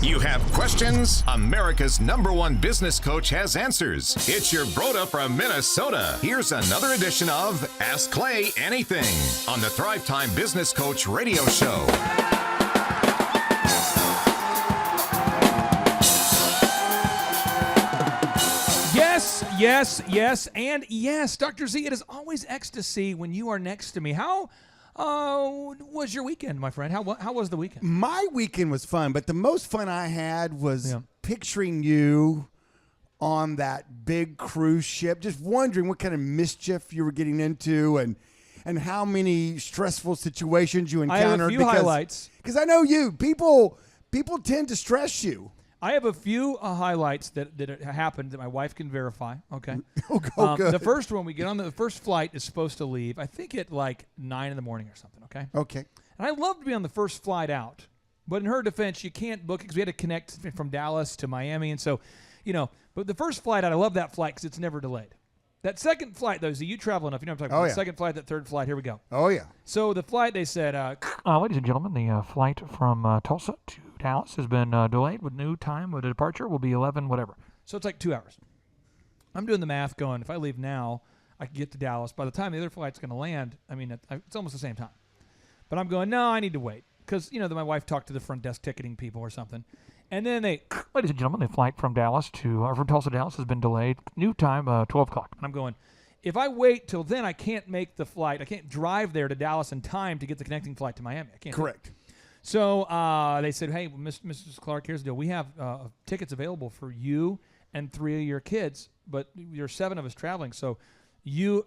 You have questions? America's #1 business coach has answers. It's your Broda from Minnesota. Here's another edition of Ask Clay Anything on the Thrivetime Business Coach Radio Show. Yes, Dr. Z, it is always ecstasy when you are next to me. How was your weekend, my friend? How was the weekend? My weekend was fun, but the most fun I had was picturing you on that big cruise ship, just wondering what kind of mischief you were getting into and how many stressful situations you encountered. I have a few highlights. Because I know you. People tend to stress you. I have a few highlights that happened that my wife can verify. Okay. Good. The first one, we get on the first flight is supposed to leave, I think at like 9 in the morning or something. Okay. Okay. And I love to be on the first flight out, but in her defense, you can't book it because we had to connect from Dallas to Miami, and so, but the first flight out, I love that flight because it's never delayed. That second flight, though, Z, you travel enough. You know what I'm talking about. The second flight, that third flight. Here we go. Oh, yeah. So the flight, they said, ladies and gentlemen, the flight from Tulsa to Dallas has been delayed with new time. With a departure will be 11 whatever. So it's like 2 hours. I'm doing the math going, if I leave now, I can get to Dallas. By the time the other flight's going to land, I mean, it's almost the same time. But I'm going, no, I need to wait. Because, my wife talked to the front desk ticketing people or something. And then they, ladies and gentlemen, the flight from Tulsa to Dallas has been delayed. New time, 12 o'clock. And I'm going, if I wait till then, I can't make the flight. I can't drive there to Dallas in time to get the connecting flight to Miami. I can't. Correct. So they said, hey, Mrs. Clark, here's the deal. We have tickets available for you and 3 of your kids, but there's 7 of us traveling, so 2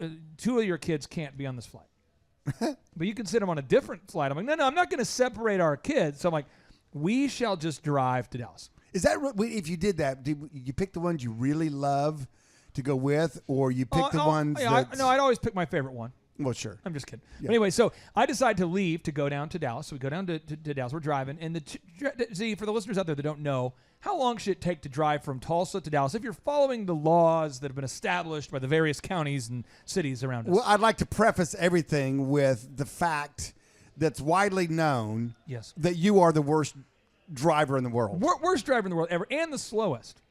of your kids can't be on this flight. But you can sit them on a different flight. I'm like, no, I'm not going to separate our kids. So I'm like, we shall just drive to Dallas. Is that if you did that, did you pick the ones you really love to go with, or you pick the ones No, I'd always pick my favorite one. Well, sure. I'm just kidding. Yeah. But anyway, so I decide to leave to go down to Dallas. So we go down to Dallas. We're driving. And see, for the listeners out there that don't know, how long should it take to drive from Tulsa to Dallas if you're following the laws that have been established by the various counties and cities around us? Well, I'd like to preface everything with the fact that's widely known that you are the worst driver in the world. Worst driver in the world ever, and the slowest.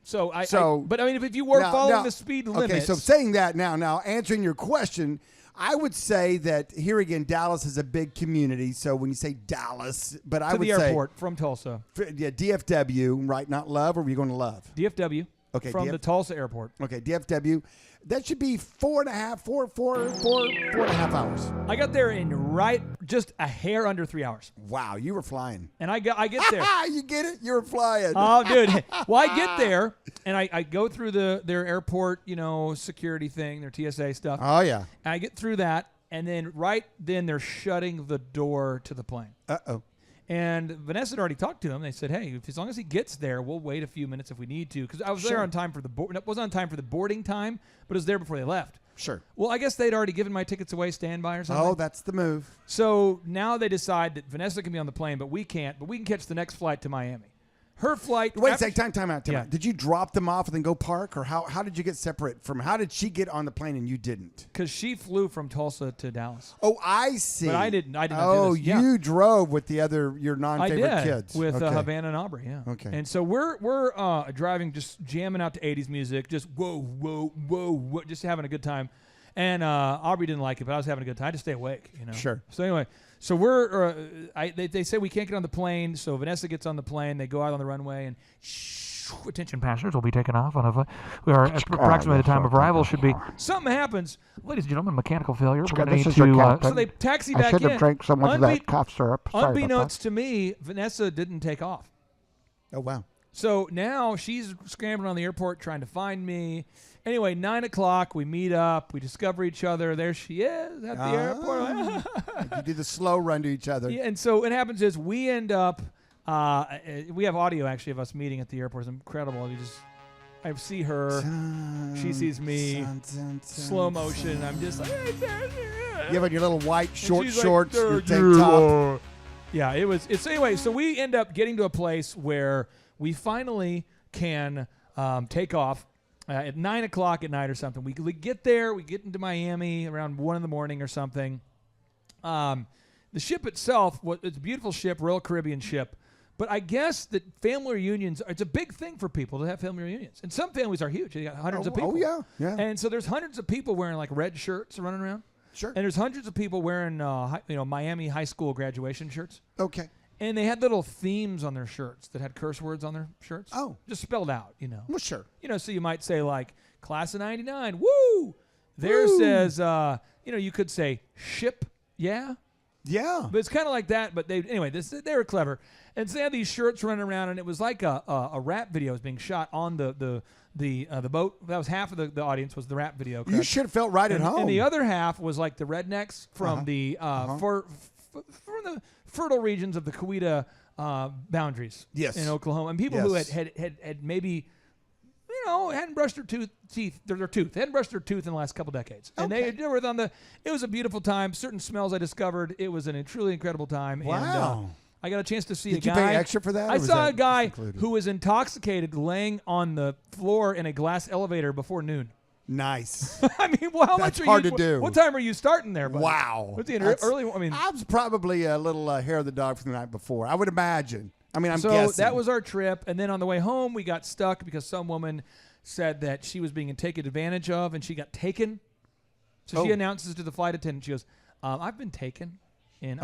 But I mean, if you were following the speed limits. Okay, so saying that now answering your question, I would say that here again, Dallas is a big community. So when you say Dallas, but I would say to the airport from Tulsa. Yeah, DFW, right? Not Love, or were you going to Love? DFW. Okay, from the Tulsa airport. Okay, DFW. That should be 4.5 hours. I got there in just a hair under 3 hours. Wow, you were flying. And I get there. You get it? You were flying. Oh, dude. Well, I get there, and I go through their airport, security thing, their TSA stuff. Oh, yeah. And I get through that, and then then they're shutting the door to the plane. Uh-oh. And Vanessa had already talked to him. They said, hey, as long as he gets there, we'll wait a few minutes if we need to. Because I was there on time for it wasn't on time for the boarding time, but it was there before they left. Sure. Well, I guess they'd already given my tickets away standby or something. Oh, that's the move. So now they decide that Vanessa can be on the plane, but we can't. But we can catch the next flight to Miami. Her flight. Wait a second. Time out. Yeah. Did you drop them off and then go park, or how did you get separate from? How did she get on the plane and you didn't? Because she flew from Tulsa to Dallas. Oh, I see. But I did not do this. Oh, you drove with your non-favorite kids. With Havana and Aubrey. Yeah. Okay. And so we're driving, just jamming out to 80s music, just whoa, whoa, whoa, whoa, just having a good time. And Aubrey didn't like it, but I was having a good time. I just stay awake, Sure. So anyway, so we're they say we can't get on the plane. So Vanessa gets on the plane. They go out on the runway and attention passengers will be taken off on we are approximately the time of arrival should be. Something happens, ladies and gentlemen, mechanical failure. We're going to This need is your to. captain. So they taxi I back in. should have drank so much of that cough syrup. Sorry about Unbeknownst to me, Vanessa didn't take off. Oh, wow. So now she's scrambling on the airport trying to find me. Anyway, 9 o'clock, we meet up. We discover each other. There she is at the airport. You do the slow run to each other. Yeah, and so what happens is we end up, we have audio actually of us meeting at the airport. It's incredible. I see her. She sees me. Slow motion. I'm just like, you have on your little white shorts, your tank top. Yeah, it's anyway. So we end up getting to a place where we finally can take off. At 9 o'clock at night or something. We get there. We get into Miami around 1 in the morning or something. The ship itself, it's a beautiful ship, Royal Caribbean ship, But I guess that family reunions, it's a big thing for people to have family reunions. And some families are huge. You got hundreds of people. Oh, yeah, yeah. And so there's hundreds of people wearing like red shirts running around. Sure. And there's hundreds of people wearing Miami high school graduation shirts. Okay. And they had little themes on their shirts that had curse words on their shirts. Oh. Just spelled out, Well, sure. So you might say like class of 99, woo! There says, you could say ship, yeah? Yeah. But it's kind of like that. But they were clever. And so they had these shirts running around, and it was like a rap video was being shot on the boat. That was half of the audience was the rap video. You should have felt right at home. And the other half was like the rednecks from from the fertile regions of the Coweta boundaries in Oklahoma, and people who had maybe hadn't brushed their teeth. They hadn't brushed their tooth in the last couple decades, and they were on the. It was a beautiful time. Certain smells I discovered. It was a truly incredible time. Wow. And, I got a chance to see Did a guy. you pay extra for that? I saw a guy who was intoxicated laying on the floor in a glass elevator before noon. Nice. I mean, well, how That's much hard to do. What time are you starting there, buddy? Wow. What's the early? I mean, I was probably a little hair of the dog from the night before. I would imagine. I mean, I'm so guessing. that was our trip, and then on the way home, we got stuck because some woman said that she was being taken advantage of, and she got taken. So she announces to the flight attendant, she goes, "I've been taken." And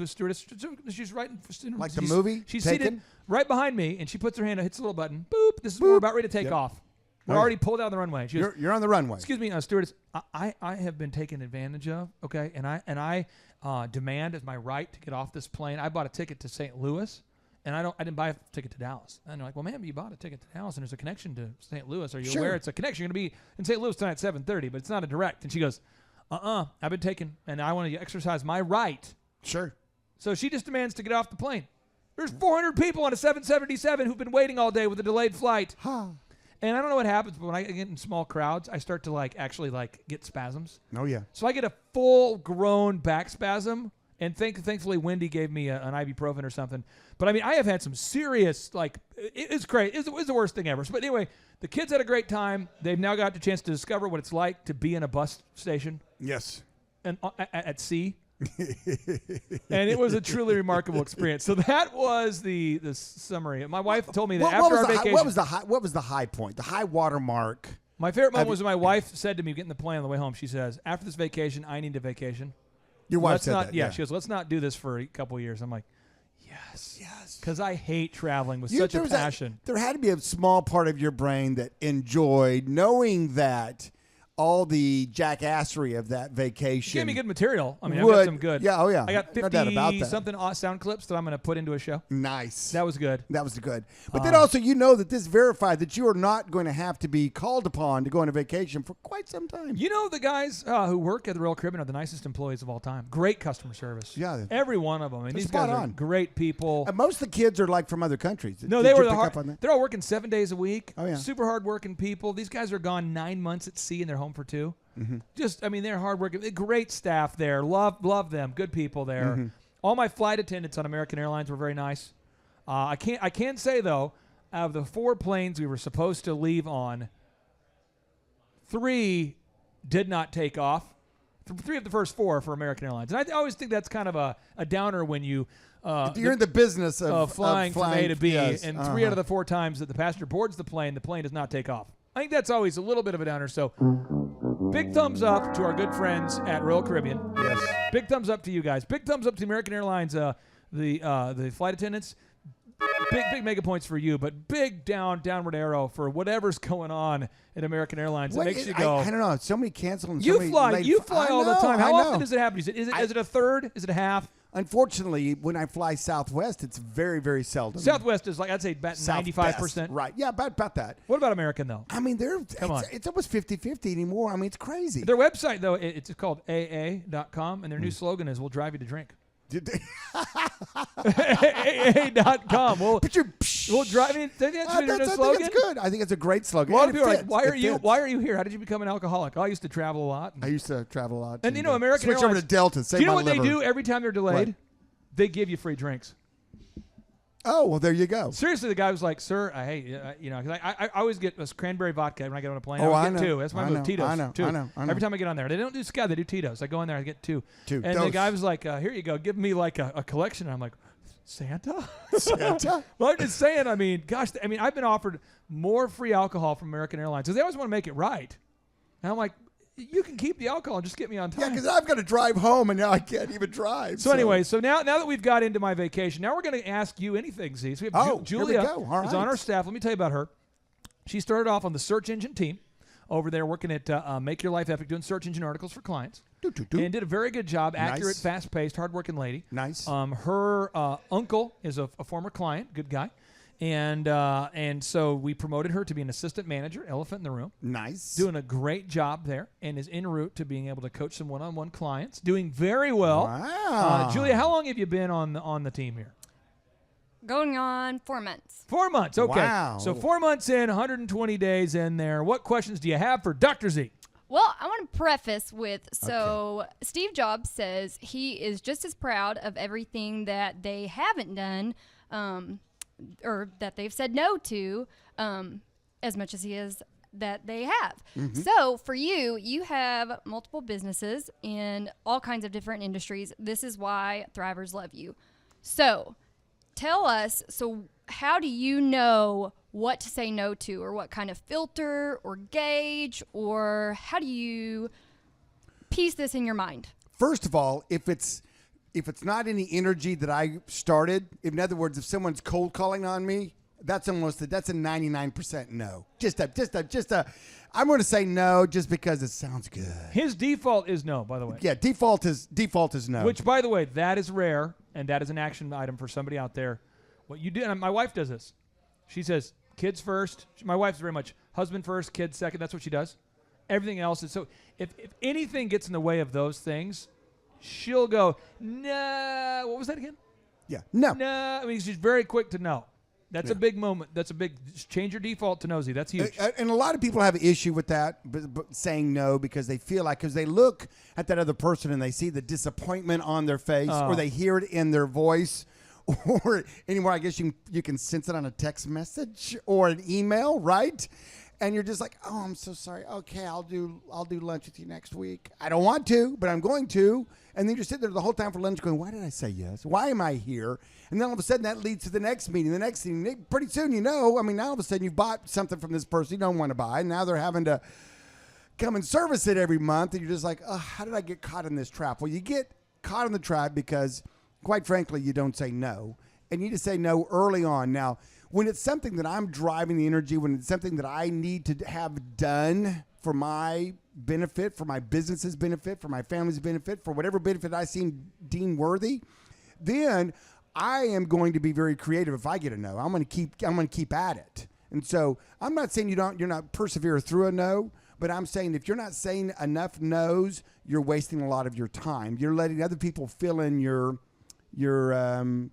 stewardess, she's right in like the movie. She's Taken? seated right behind me, and she puts her hand, hits a little button. Boop! This is we're about ready to take off. We're already pulled out of the runway. She goes, You're on the runway. Excuse me, stewardess. I have been taken advantage of. Okay, and I demand as my right to get off this plane. I bought a ticket to St. Louis, and I didn't buy a ticket to Dallas. And they're like, well, ma'am, you bought a ticket to Dallas, and there's a connection to St. Louis. Are you aware it's a connection? You're going to be in St. Louis tonight at 7:30, but it's not a direct. And she goes, I've been taken, and I want to exercise my right. Sure. So she just demands to get off the plane. There's 400 people on a 777 who've been waiting all day with a delayed flight. And I don't know what happens, but when I get in small crowds, I start to actually get spasms. Oh, yeah. So I get a full-grown back spasm, and thankfully Wendy gave me an ibuprofen or something. But, I mean, I have had some serious, it's crazy. It's the worst thing ever. But anyway, the kids had a great time. They've now got the chance to discover what it's like to be in a bus station. Yes. And at sea. And it was a truly remarkable experience. So that was the summary. My wife told me that after our vacation. What was the high point? The high water mark? My favorite moment was when my wife said to me getting the plane on the way home, she says, after this vacation, I need a vacation. Your wife said that? Yeah, she goes, let's not do this for a couple of years. I'm like, yes. Because I hate traveling with such a passion. There had to be a small part of your brain that enjoyed knowing that all the jackassery of that vacation. You gave me good material. I mean, I got some good. Yeah, oh yeah. I got 50-something sound clips that I'm going to put into a show. Nice. That was good. But then also, that this verified that you are not going to have to be called upon to go on a vacation for quite some time. The guys who work at the Royal Caribbean are the nicest employees of all time. Great customer service. Yeah. Every one of them. And these guys are great people. Most of the kids are from other countries. No, they're all working 7 days a week. Oh, yeah. Super hard-working people. These guys are gone 9 months at sea, and they're home for 2. Mm-hmm. They're hardworking. Great staff there. Love them. Good people there. Mm-hmm. All my flight attendants on American Airlines were very nice. I can say though, out of the 4 planes we were supposed to leave on, 3 did not take off. 3 of the first 4 for American Airlines, and I always think that's kind of a downer when you're in the business of flying from A to B, yes. and 3 out of the 4 times that the passenger boards the plane does not take off. I think that's always a little bit of a downer. So, big thumbs up to our good friends at Royal Caribbean. Yes. Big thumbs up to you guys. Big thumbs up to American Airlines, the flight attendants. Big mega points for you, but big downward arrow for whatever's going on at American Airlines. It makes you go. I don't know. So many canceling. You fly all the time. How often does it happen? Is it a third? Is it a half? Unfortunately, when I fly Southwest, it's very, very seldom. Southwest is I'd say about 95%. Right. Yeah, about that. What about American, though? I mean, it's almost 50-50 anymore. I mean, it's crazy. Their website, though, it's called AA.com, and their new slogan is, we'll drive you to drink. AA.com. We'll drive you. That's good. I think it's a great slogan. A lot of people are like, why are you here? How did you become an alcoholic? I used to travel a lot. I used to travel a lot. And American Switch Airlines, over to Delta. Do you know what they do every time they're delayed? What? They give you free drinks. Oh, well, there you go. Seriously, the guy was like, "Sir, I always get this cranberry vodka when I get on a plane. Oh, I know. get 2. That's my move. Tito's. I know. Every time I get on there, they don't do Sky. They do Tito's. I go in there, I get 2. And the guy was like, "Here you go. Give me a collection." And I'm like, Santa? Santa? Well, I'm just saying, I mean, gosh, I've been offered more free alcohol from American Airlines because they always want to make it right. And I'm like, you can keep the alcohol and just get me on time. Yeah, because I've got to drive home, and now I can't even drive. So anyway, now that we've got into my vacation, now we're going to ask you anything, Z. So we have Julia here we go. All is right. on our staff. Let me tell you about her. She started off on the search engine team over there working at Make Your Life Epic, doing search engine articles for clients. And did a very good job. Accurate, Nice. fast-paced, hard-working lady. Nice. Her uncle is a former client, good guy. And so we promoted her to be an assistant manager, elephant in the room. Nice. Doing a great job there and is en route to being able to coach some one-on-one clients. Doing very well. Wow. Julia, how long have you been on the team here? Going on 4 months. 4 months. Okay. Wow. So 4 months in, 120 days in there. What questions do you have for Dr. Z? Well, I want to preface with, Steve Jobs says he is just as proud of everything that they haven't done or that they've said no to as much as he is that they have. Mm-hmm. So for you have multiple businesses in all kinds of different industries. This is why Thrivers love you. So tell us, how do you know what to say no to, or what kind of filter or gauge, or how do you piece this in your mind? First of all, if it's not any energy that I started, in other words, if someone's cold calling on me, that's a 99% no. I'm going to say no just because it sounds good. His default is no, by the way. Yeah, default is no. Which, by the way, that is rare, and that is an action item for somebody out there. What you do, and my wife does this. She says, kids first. My wife's very much husband first, kids second. That's what she does. Everything else is so. If anything gets in the way of those things, she'll go, no. What was that again? Yeah, no. No. She's very quick to no. That's a big moment. That's a big change your default to nosy. That's huge. And a lot of people have an issue with that, but saying no because they feel like, because they look at that other person and they see the disappointment on their face, or they hear it in their voice, or anymore. I guess you can sense it on a text message or an email, right? And you're just like, oh, I'm so sorry. Okay, I'll do lunch with you next week. I don't want to, but I'm going to. And then you're sitting there the whole time for lunch going, why did I say yes? Why am I here? And then all of a sudden that leads to the next meeting. The next thing, pretty soon now all of a sudden you've bought something from this person you don't want to buy. And now they're having to come and service it every month. And you're just like, oh, how did I get caught in this trap? Well, you get caught in the trap because, quite frankly, you don't say no. And you need to say no early on. Now, when it's something that I'm driving the energy, when it's something that I need to have done for my benefit, for my business's benefit, for my family's benefit, for whatever benefit I deem worthy, then I am going to be very creative. If I get a no, I'm going to keep at it. And so I'm not saying you're not persevere through a no, but I'm saying if you're not saying enough no's, you're wasting a lot of your time. You're letting other people fill in your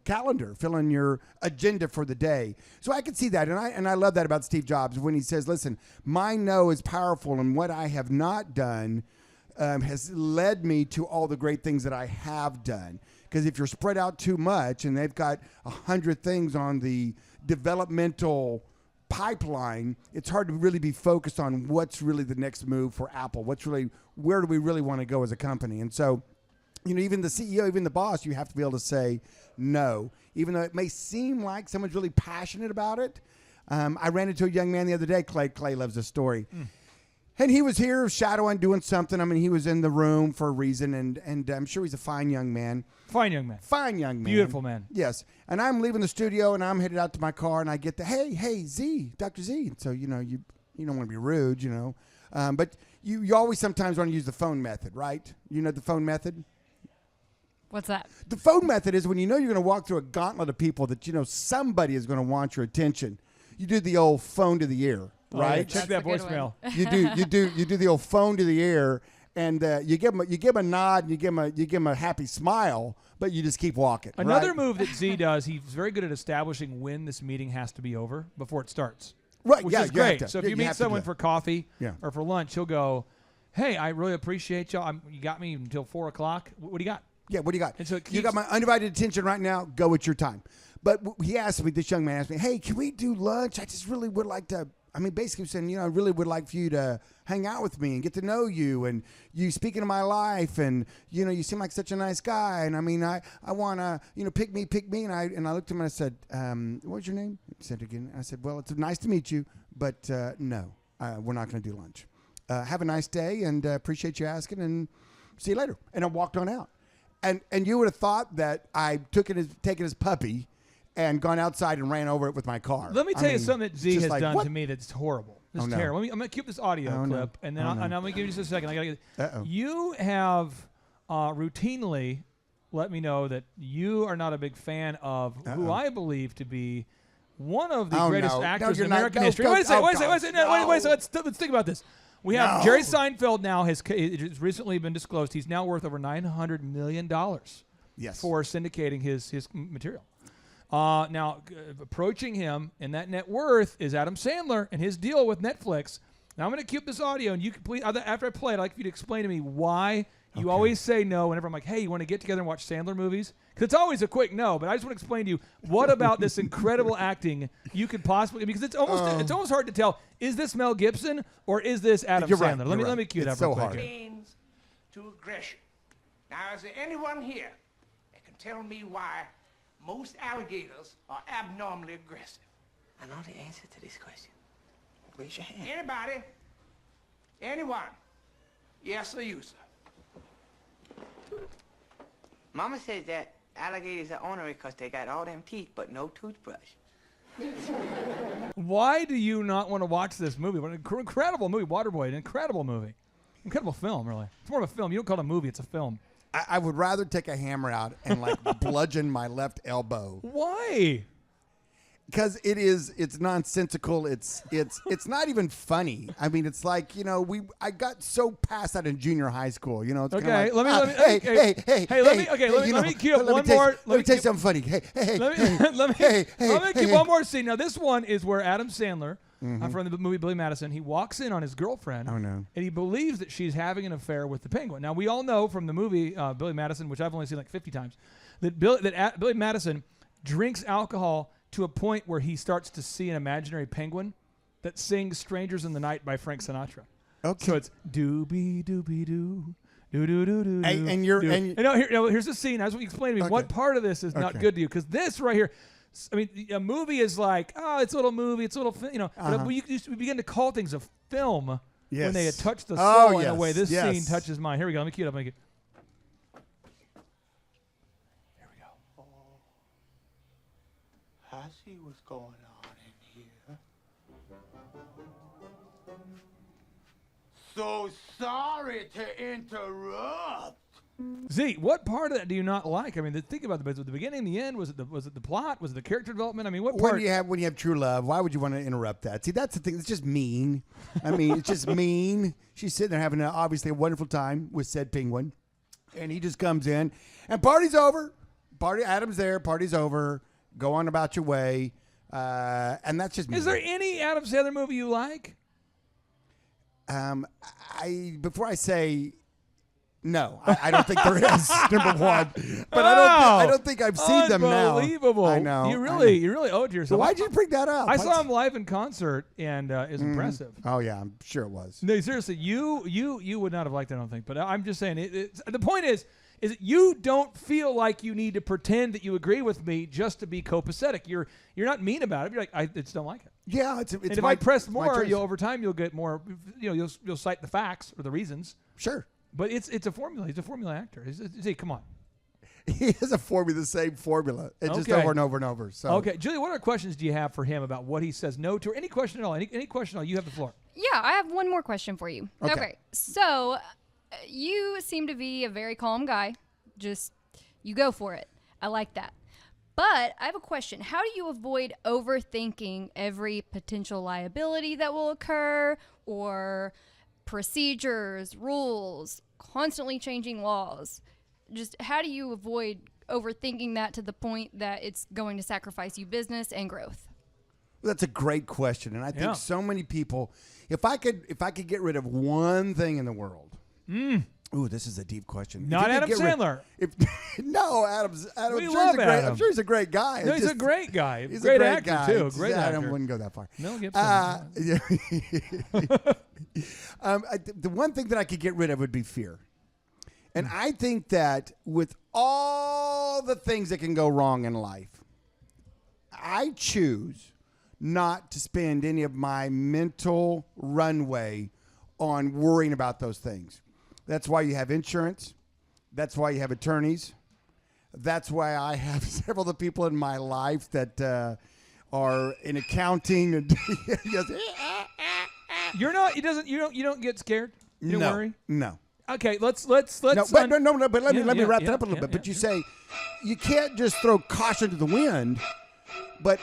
calendar, fill in your agenda for the day. So I could see that, and I love that about Steve Jobs when he says, listen, my no is powerful, and what I have not done has led me to all the great things that I have done. Because if you're spread out too much and they've got 100 things on the developmental pipeline, it's hard to really be focused on what's really the next move for Apple. Where do we really want to go as a company? And so, even the CEO, even the boss, you have to be able to say no, even though it may seem like someone's really passionate about it. I ran into a young man the other day. Clay loves this story. And he was here shadowing, doing something. He was in the room for a reason, and I'm sure he's a fine young man. Fine young man. Fine young man. Beautiful man. Yes. And I'm leaving the studio, and I'm headed out to my car, and I get the, hey, Z, Dr. Z. And so, you don't want to be rude, but you always sometimes want to use the phone method, right? You know the phone method? What's that? The phone method is when you're going to walk through a gauntlet of people that somebody is going to want your attention. You do the old phone to the ear, right? Yeah, check that voicemail. You do the old phone to the ear, and you give them a nod, and you give them a happy smile, but you just keep walking. Another right? move that Z does, he's very good at establishing when this meeting has to be over before it starts. Right? Which is great. So if you meet someone for coffee or for lunch, he'll go, "Hey, I really appreciate y'all. You got me until 4 o'clock. What do you got?" Yeah, what do you got? And so you got my undivided attention right now. Go at your time. But this young man asked me, hey, can we do lunch? I just really would like to, I mean, basically saying, I really would like for you to hang out with me and get to know you, and you speak into my life, and you seem like such a nice guy, and I mean, I want to, pick me, and I looked at him and I said, what's your name? He said again. I said, well, it's nice to meet you, but no, we're not going to do lunch. Have a nice day, and appreciate you asking, and see you later. And I walked on out, and you would have thought that I taken his puppy and gone outside and ran over it with my car. Let me tell you something that Z has done to me that's horrible. This is no. terrible. I'm going to keep this audio clip, and then I'm going to give you just a second. I got to get. You have routinely let me know that you are not a big fan of who I believe to be one of the greatest actors in American history. Wait a second. Let's think about this. We have Jerry Seinfeld now. It's recently been disclosed he's now worth over $900 million for syndicating his material. Now, approaching him and that net worth is Adam Sandler and his deal with Netflix. Now, I'm going to keep this audio, and you can please, after I play it, I'd like you to explain to me why you always say no whenever I'm like, hey, you want to get together and watch Sandler movies? Because it's always a quick no, but I just want to explain to you what about this incredible acting you could possibly, because it's almost hard to tell, is this Mel Gibson or is this Adam Sandler? Right, let me cue that real quick. Means to aggression. Now, is there anyone here that can tell me why most alligators are abnormally aggressive? I know the answer to this question. Raise your hand. Anybody? Anyone? Yes or you, sir? Mama says that alligators are ornery because they got all them teeth but no toothbrush. Why do you not want to watch this movie? What an incredible movie, Waterboy, an incredible movie. Incredible film, really. It's more of a film. You don't call it a movie, it's a film. I would rather take a hammer out and bludgeon my left elbow. Why? Because it's nonsensical. It's not even funny. I mean, it's like, I got so past that in junior high school. It's okay. Let me cue up one more. Let me tell you something funny. Let me keep one more scene. Now, this one is where Adam Sandler, from the movie Billy Madison, he walks in on his girlfriend. Oh, no. And he believes that she's having an affair with the penguin. Now, we all know from the movie Billy Madison, which I've only seen like 50 times, that Billy Madison drinks alcohol to a point where he starts to see an imaginary penguin that sings "Strangers in the Night" by Frank Sinatra. Okay. So it's doobie doobie doo. Here's the scene. That's what you explained to me. Okay. What part of this is not good to you? Because this right here, I mean, a movie is like, it's a little movie, it's a little, but we begin to call things a film when they touch the soul in a way. This scene touches mine. Here we go. Let me cue it up. Here we go. I see what's going on in here. So sorry to interrupt. Z, what part of that do you not like? I mean, think about the beginning, the end. Was it the plot? Was it the character development? I mean, what part? When you have true love, why would you want to interrupt that? See, that's the thing. It's just mean. I mean, it's just mean. She's sitting there having obviously a wonderful time with said penguin, and he just comes in, and party's over. Adam's there. Party's over. Go on about your way, and that's just mean. Is there any Adam Sandler movie you like? Before I say. No, I don't think there is. Number one, but I don't think I've seen them now. Unbelievable! I know. You really owed yourself. So why'd you bring that up? I saw him live in concert, and it's impressive. Oh yeah, I'm sure it was. No, seriously, you would not have liked it, I don't think. But I'm just saying, the point is that you don't feel like you need to pretend that you agree with me just to be copacetic. You're not mean about it. You're like, I just don't like it. Yeah, it's. And if I press more, over time you'll get more. You'll cite the facts or the reasons. Sure. But it's a formula. He's a formula actor. See, come on. He has a formula, the same formula, just over and over and over. So okay, Julia, what other questions do you have for him about what he says no to, or any question at all? Any question at all? You have the floor. Yeah, I have one more question for you. Okay. So you seem to be a very calm guy. Just you go for it. I like that. But I have a question. How do you avoid overthinking every potential liability that will occur, or procedures, rules, constantly changing laws? Just how do you avoid overthinking that to the point that it's going to sacrifice you business and growth? Well, that's a great question, and I think so many people. If I could get rid of one thing in the world, Ooh, this is a deep question. Not Adam Sandler. No, Adam. We love Adam. I'm sure he's a great guy. No, he's a great guy. He's great a great actor guy. too. Great actor. Adam wouldn't go that far. Mel Gibson. The one thing that I could get rid of would be fear. And I think that with all the things that can go wrong in life, I choose not to spend any of my mental runway on worrying about those things. That's why you have insurance. That's why you have attorneys. That's why I have several of the people in my life that are in accounting. And You're not. You don't get scared. You don't worry. No. Okay, let's. No, but let me wrap that up a little bit. But you say you can't just throw caution to the wind. But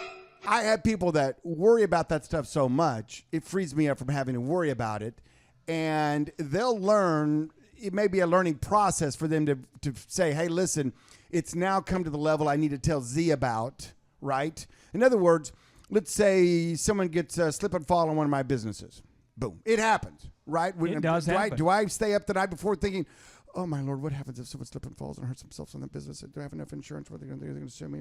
I have people that worry about that stuff so much, it frees me up from having to worry about it. And they'll learn. It may be a learning process for them to say, hey, listen, it's now come to the level I need to tell Z about, right? In other words, let's say someone gets a slip and fall in one of my businesses. Boom. It happens, right? It does happen. Do I stay up the night before thinking, oh, my Lord, what happens if someone slips and falls and hurts themselves in the business? Do I have enough insurance? What are they going to sue me?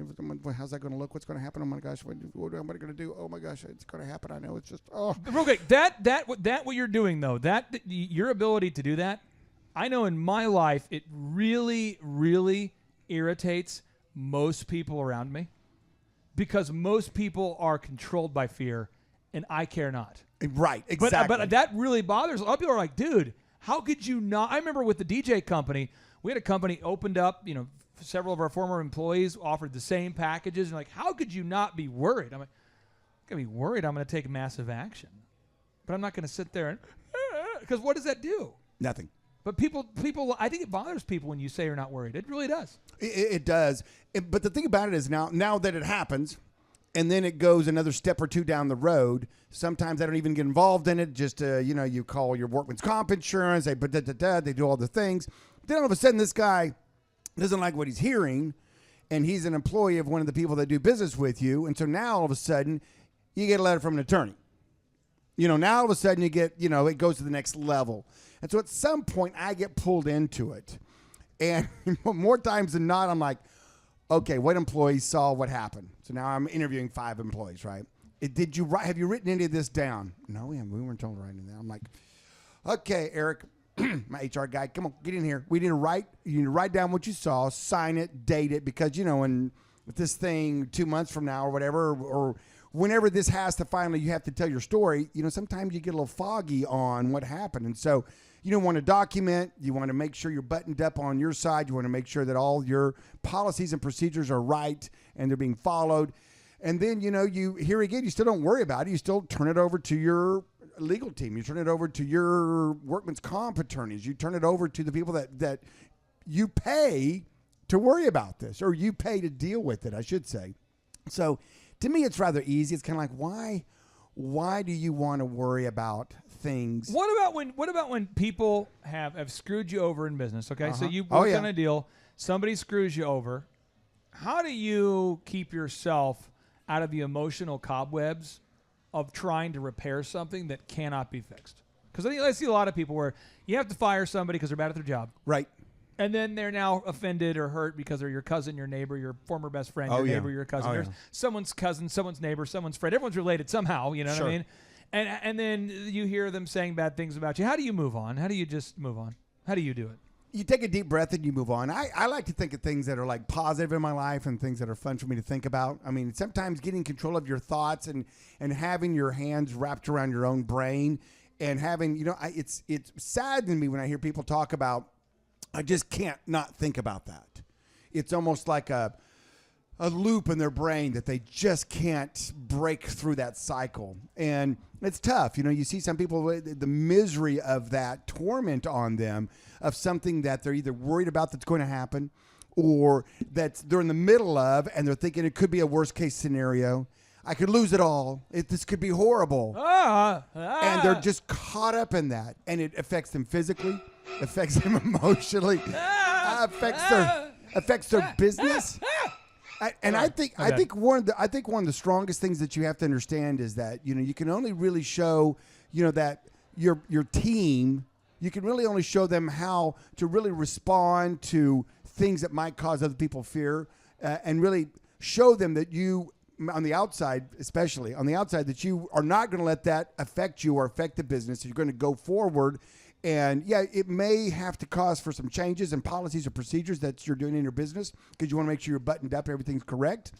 How's that going to look? What's going to happen? Oh, my gosh. What am I going to do? Oh, my gosh. It's going to happen. I know. It's just, oh. Real quick, that what you're doing, though, your ability to do that, I know in my life, it really, really irritates most people around me because most people are controlled by fear, and I care not. Right, exactly. But that really bothers. A lot of people are like, dude, how could you not? I remember with the DJ company, we had a company opened up, several of our former employees offered the same packages. And like, how could you not be worried? I'm like, I'm going to be worried I'm going to take massive action. But I'm not going to sit there and, because what does that do? Nothing. But people, I think it bothers people when you say you're not worried. It really does. It does. But the thing about it is now that it happens, and then it goes another step or two down the road. Sometimes I don't even get involved in it. Just, you call your workman's comp insurance. They do all the things. Then all of a sudden, this guy doesn't like what he's hearing, and he's an employee of one of the people that do business with you. And so now all of a sudden, you get a letter from an attorney. Now all of a sudden you get, it goes to the next level. And so at some point, I get pulled into it. And more times than not, I'm like, okay, what employees saw what happened? So now I'm interviewing 5 employees, right? Have you written any of this down? No, we weren't told to write anything down. I'm like, okay, Eric, my HR guy, come on, get in here. You need to write down what you saw, sign it, date it, because, with this thing 2 months from now or whatever, or whenever this has to finally, you have to tell your story, sometimes you get a little foggy on what happened. And so you want to document, you want to make sure you're buttoned up on your side, you want to make sure that all your policies and procedures are right and they're being followed. And then, you still don't worry about it. You still turn it over to your legal team. You turn it over to your workman's comp attorneys. You turn it over to the people that you pay to worry about this, or you pay to deal with it, I should say. So to me, it's rather easy. It's kind of like, why do you want to worry about things? What about when people have screwed you over in business? Okay, so you Oh, work yeah. on a deal, somebody screws you over. How do you keep yourself out of the emotional cobwebs of trying to repair something that cannot be fixed? Because I see a lot of people where you have to fire somebody because they're bad at their job. Right. And then they're now offended or hurt because they're your cousin, your neighbor, your former best friend, your neighbor, your cousin. There's someone's cousin, someone's neighbor, someone's friend. Everyone's related somehow, you know what I mean? And then you hear them saying bad things about you. How do you move on? How do you just move on? How do you do it? You take a deep breath and you move on. I like to think of things that are like positive in my life and things that are fun for me to think about. I mean, sometimes getting control of your thoughts and having your hands wrapped around your own brain and having, it's sad to me when I hear people talk about, I just can't not think about that. It's almost like a loop in their brain that they just can't break through that cycle. And it's tough. You see some people, the misery of that torment on them of something that they're either worried about that's going to happen or that they're in the middle of and they're thinking it could be a worst case scenario. I could lose it all. This could be horrible. And they're just caught up in that. And it affects them physically, affects them emotionally, affects their business. I think one of the strongest things that you have to understand is that you can only really show that your team You can really only show them how to really respond to things that might cause other people fear, and really show them that you, on the outside, especially on the outside, that you are not going to let that affect you or affect the business. You're going to go forward. And yeah, it may have to cause for some changes in policies or procedures that you're doing in your business because you want to make sure you're buttoned up, everything's correct.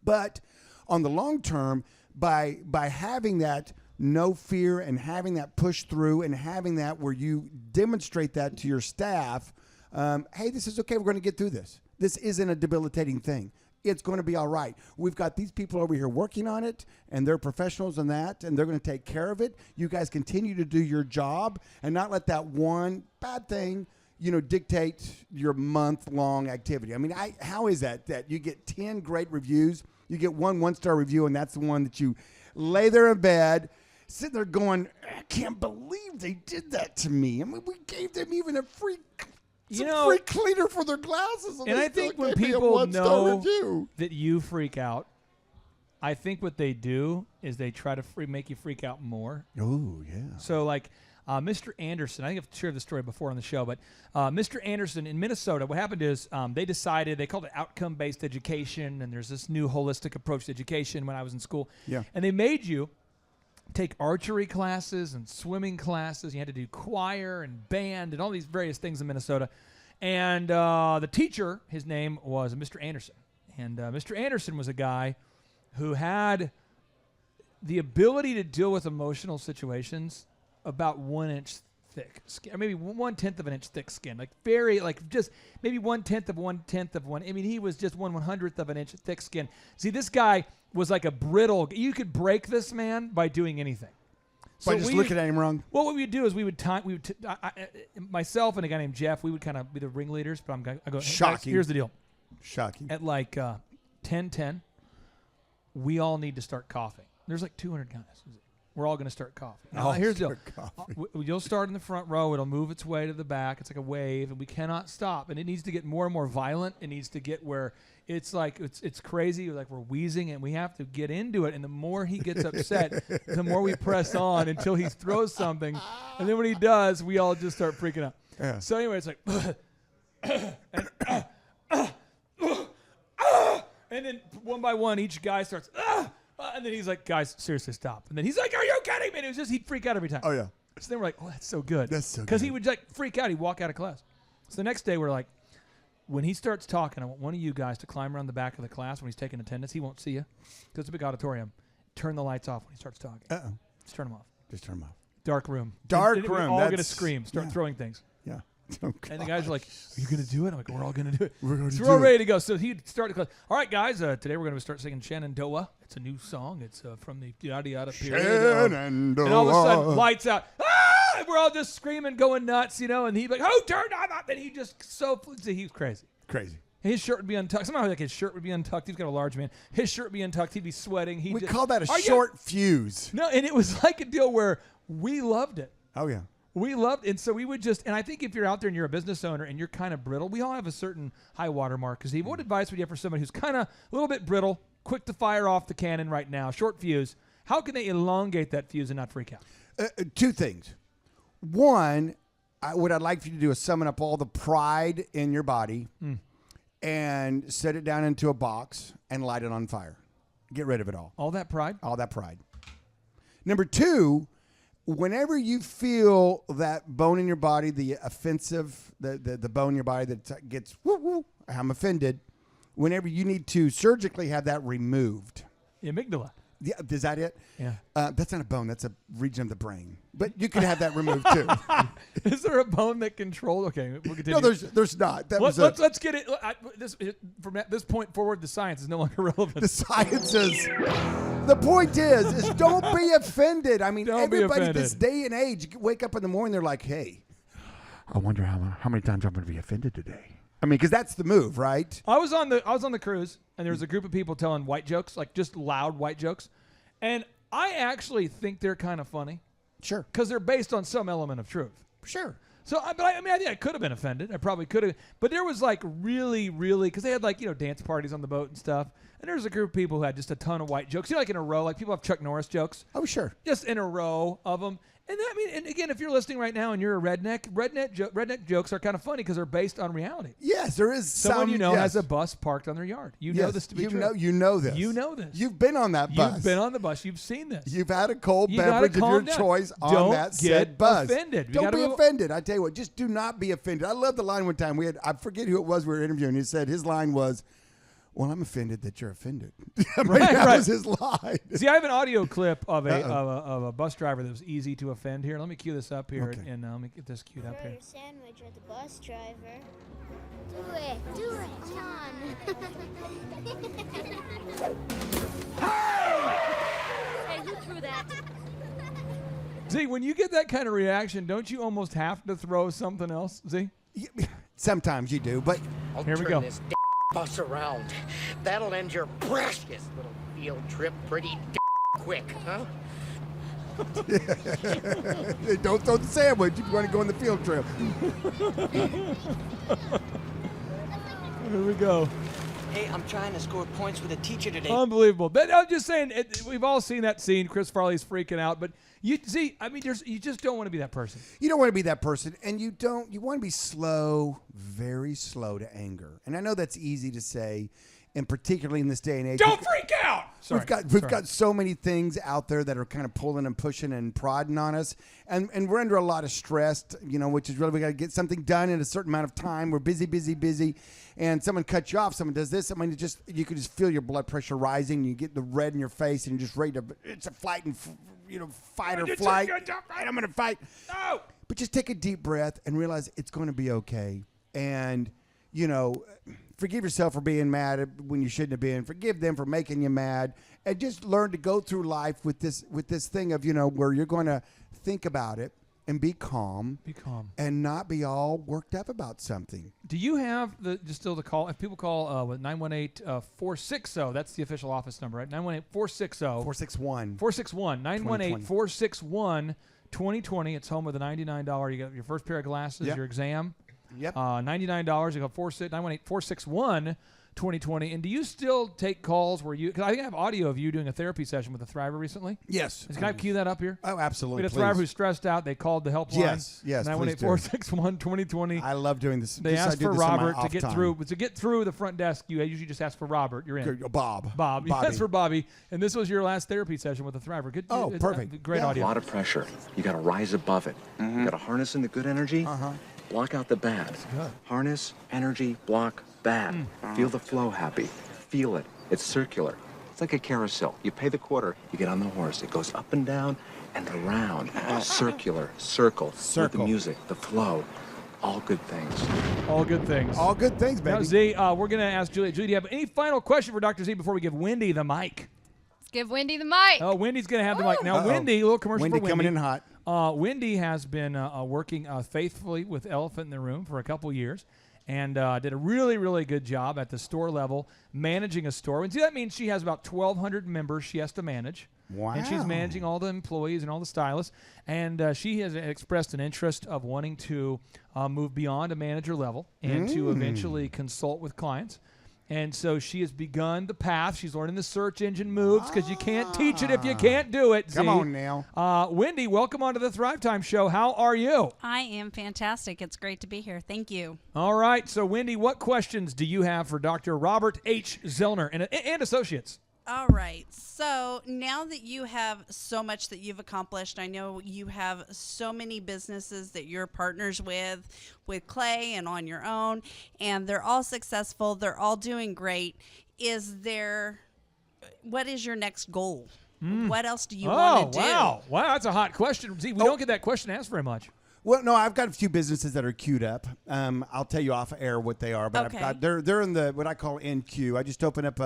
But on the long term, by having that no fear and having that push through and having that where you demonstrate that to your staff, hey, this is okay. We're going to get through this. This isn't a debilitating thing. It's going to be all right. We've got these people over here working on it, and they're professionals in that, and they're going to take care of it. You guys continue to do your job and not let that one bad thing, dictate your month-long activity. I mean, how is that you get 10 great reviews, you get one-star review, and that's the one that you lay there in bed, sitting there going, I can't believe they did that to me. I mean, we gave them even a free free cleaner for their glasses. And I think when people know that you freak out, I think what they do is they try to make you freak out more. Oh, yeah. So, like, Mr. Anderson, I think I've shared this story before on the show, but Mr. Anderson in Minnesota, what happened is they called it outcome-based education, and there's this new holistic approach to education when I was in school. Yeah. And they made you take archery classes and swimming classes. You had to do choir and band and all these various things in Minnesota. And the teacher, his name was Mr. Anderson. And Mr. Anderson was a guy who had the ability to deal with emotional situations about 1 inch thick skin, or maybe 1/10 of an inch thick skin, like very, like just maybe 1/10 of 1/10 of one. I mean, he was just 1/100th of an inch thick skin. See, this guy was like a brittle. You could break this man by doing anything. By just looking at him wrong. Well, what we would do is myself and a guy named Jeff, we would kind of be the ringleaders. But I go, shocking. Hey, here's the deal. Shocking. At like 10:10, we all need to start coughing. There's like 200 guys. We're all going to start coughing. Here's the deal. You'll start in the front row. It'll move its way to the back. It's like a wave, and we cannot stop. And it needs to get more and more violent. It needs to get where it's like it's crazy. Like we're wheezing, and we have to get into it. And the more he gets upset, the more we press on until he throws something. And then when he does, we all just start freaking out. Yeah. So anyway, it's like, and then one by one, each guy starts, and then he's like, guys, seriously, stop. And then he's like, are you kidding me? And it was just, he'd freak out every time. Oh, yeah. So then we're like, oh, that's so good. That's so good. Because he would like freak out. He'd walk out of class. So the next day we're like, when he starts talking, I want one of you guys to climb around the back of the class when he's taking attendance. He won't see you because it's a big auditorium. Turn the lights off when he starts talking. Uh-oh. Just turn them off. Just turn them off. Dark room. Dark room. We're all going to scream, start throwing things. Yeah. Oh, and the guys are like, are you going to do it? I'm like, we're all going to do it. We're all ready to go. So he'd start the class. All right, guys, today we're going to start singing Shenandoah. It's a new song. It's from the yada yada period. Shenandoah. And all of a sudden, lights out. Ah! And we're all just screaming, going nuts, and he'd be like, who turned on that? And he just he was crazy. Crazy. His shirt would be untucked. Somehow, like his shirt would be untucked. He's got a large man. His shirt would be untucked. He'd be sweating. We call that a short fuse. No, and it was like a deal where we loved it. Oh, yeah. We loved it. And so we would just, and I think if you're out there and you're a business owner and you're kind of brittle, we all have a certain high water mark. Because what advice would you have for somebody who's kind of a little bit brittle, quick to fire off the cannon right now, short fuse? How can they elongate that fuse and not freak out? Two things. One, what I'd like for you to do is summon up all the pride in your body and set it down into a box and light it on fire. Get rid of it all. All that pride? All that pride. Number two, whenever you feel that bone in your body, the offensive, the bone in your body that gets, I'm offended, whenever you need to surgically have that removed. The amygdala. Yeah, is that it? Yeah. That's not a bone. That's a region of the brain. But you could have that removed too. Is there a bone that controls? Okay, we'll continue. No, there's not. Let's get it. From this point forward, the science is no longer relevant. The science is. The point is don't be offended. I mean, everybody this day and age, you wake up in the morning, they're like, hey, I wonder how many times I'm going to be offended today. I mean, because that's the move, right? I was on the cruise, and there was a group of people telling white jokes, like just loud white jokes, and I actually think they're kind of funny. Sure. Because they're based on some element of truth. Sure. So, I think I could have been offended. I probably could have. But there was like really, really, because they had like, dance parties on the boat and stuff. And there's a group of people who had just a ton of white jokes. You know, like in a row, like people have Chuck Norris jokes. Oh, sure. Just in a row of them. And I mean, and again, if you're listening right now and you're a redneck jokes are kind of funny because they're based on reality. Yes, there is Someone you know yes. has a bus parked on their yard. You know this to be true. You know this. You know this. You've been on that bus. You've been on the bus. You've seen this. You've had a cold You beverage gotta of your calm down. choice on Don't that get said bus. offended. You Don't gotta be move- offended. I tell you what, just do not be offended. I love the line one time I forget who it was we were interviewing. He said his line was, "Well, I'm offended that you're offended." I mean, that was his line. See, I have an audio clip of a bus driver that was easy to offend here. Let me cue this up here, and let me get this queued up Throw here. your sandwich at the bus driver. Do it, come on. Hey, who threw that? See, when you get that kind of reaction, don't you almost have to throw something else? See? Sometimes you do, but here we go. This bus around. That'll end your precious little field trip pretty quick, huh? don't throw the sandwich if you want to go on the field trip. Here we go. Hey, I'm trying to score points with a teacher today. Unbelievable. But I'm just saying, we've all seen that scene. Chris Farley's freaking out. But you see, I mean, you just don't want to be that person. You don't want to be that person, and you want to be slow, very slow to anger. And I know that's easy to say, and particularly in this day and age. Don't freak out! We've got so many things out there that are kind of pulling and pushing and prodding on us, and we're under a lot of stress, which is really we got to get something done in a certain amount of time. We're busy, and someone cuts you off, someone does this. I mean, you can just feel your blood pressure rising. You get the red in your face, and you're just ready to. It's a fight and fight or flight. I'm going to fight. No. But just take a deep breath and realize it's going to be okay, and forgive yourself for being mad when you shouldn't have been. Forgive them for making you mad, and just learn to go through life with this thing of where you're going to think about it and be calm, and not be all worked up about something. Do you have still the call? If people call 918-460, that's the official office number, right? 918-460 461 918-461-2020. It's home with a $99. You get your first pair of glasses, your exam. Yep. $99. You go 918-461-2020. And do you still take calls where because I think I have audio of you doing a therapy session with a Thriver recently? Yes. Can I cue that up here? Oh, absolutely. We had a Thriver who's stressed out. They called the helpline. Yes. 918-461-2020. I love doing this. They asked for Robert to get through. To get through the front desk, you usually just ask for Robert. You're in. Bob. You asked for Bobby. And this was your last therapy session with a Thriver. Good. Oh, perfect. Great audio. A lot of pressure. You got to rise above it. You got to harness in the good energy. Block out the bad. Harness, energy, block, bad. Feel the flow happy. Feel it. It's circular. It's like a carousel. You pay the quarter, you get on the horse. It goes up and down and around. Circular, circle. With the music, the flow. All good things. All good things. All good things, baby. Now, Z, we're going to ask Julie. Julie, do you have any final question for Dr. Z before we give Wendy the mic? Let's give Wendy the mic. Oh, Wendy's going to have the mic. Now, Wendy, a little commercial for Wendy. Coming in hot. Wendy has been working faithfully with Elephant in the Room for a couple years, and did a really, really good job at the store level managing a store. And see, that means she has about 1,200 members she has to manage. Wow. And she's managing all the employees and all the stylists. And she has expressed an interest of wanting to move beyond a manager level and to eventually consult with clients. And so she has begun the path. She's learning the search engine moves because you can't teach it if you can't do it. Come on now. Wendy, welcome onto the Thrivetime show. How are you? I am fantastic. It's great to be here. Thank you. All right. So, Wendy, what questions do you have for Dr. Robert H. Zellner and Associates? All right. So now that you have so much that you've accomplished, I know you have so many businesses that you're partners with Clay and on your own, and they're all successful. They're all doing great. What is your next goal? What else do you want to do? Wow, that's a hot question. See, we don't get that question asked very much. Well, no, I've got a few businesses that are queued up. I'll tell you off air what they are, but Okay. they're in the what I call NQ. I just opened up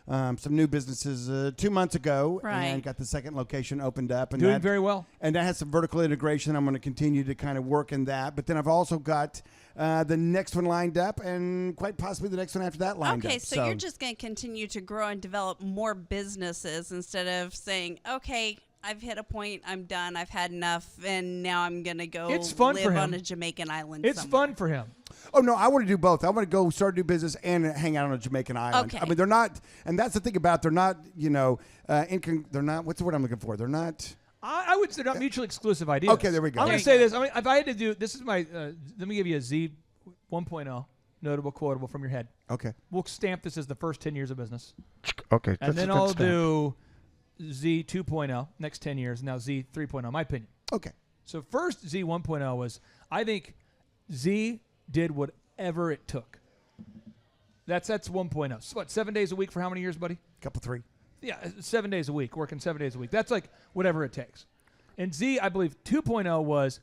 some new businesses 2 months ago, and got the second location opened up. And Doing very well. And that has some vertical integration. I'm going to continue to kind of work in that. But then I've also got the next one lined up, and quite possibly the next one after that lined up. Okay, so you're just going to continue to grow and develop more businesses instead of saying, okay, I've hit a point, I'm done, I've had enough, and now I'm going to go live on a Jamaican island It's somewhere. fun for him. Oh, no, I want to do both. I want to go start a new business and hang out on a Jamaican island. Okay. I mean, they're not, and that's the thing about, they're not, they're not, what's the word I'm looking for? They're not. I would say they're not mutually exclusive ideas. Okay, there we go. I'm going to say this. I mean, if I had to do, this is my, let me give you a Z 1.0, notable, quotable from your head. Okay. We'll stamp this as the first 10 years of business. Okay. And then I'll do Z 2.0, next 10 years, now Z 3.0, my opinion. Okay. So first Z 1.0 was, I think Z did whatever it took. That's 1.0. So what, 7 days a week for how many years, buddy? Couple 3. Yeah, 7 days a week, working 7 days a week. That's like whatever it takes. And Z, I believe 2.0 was,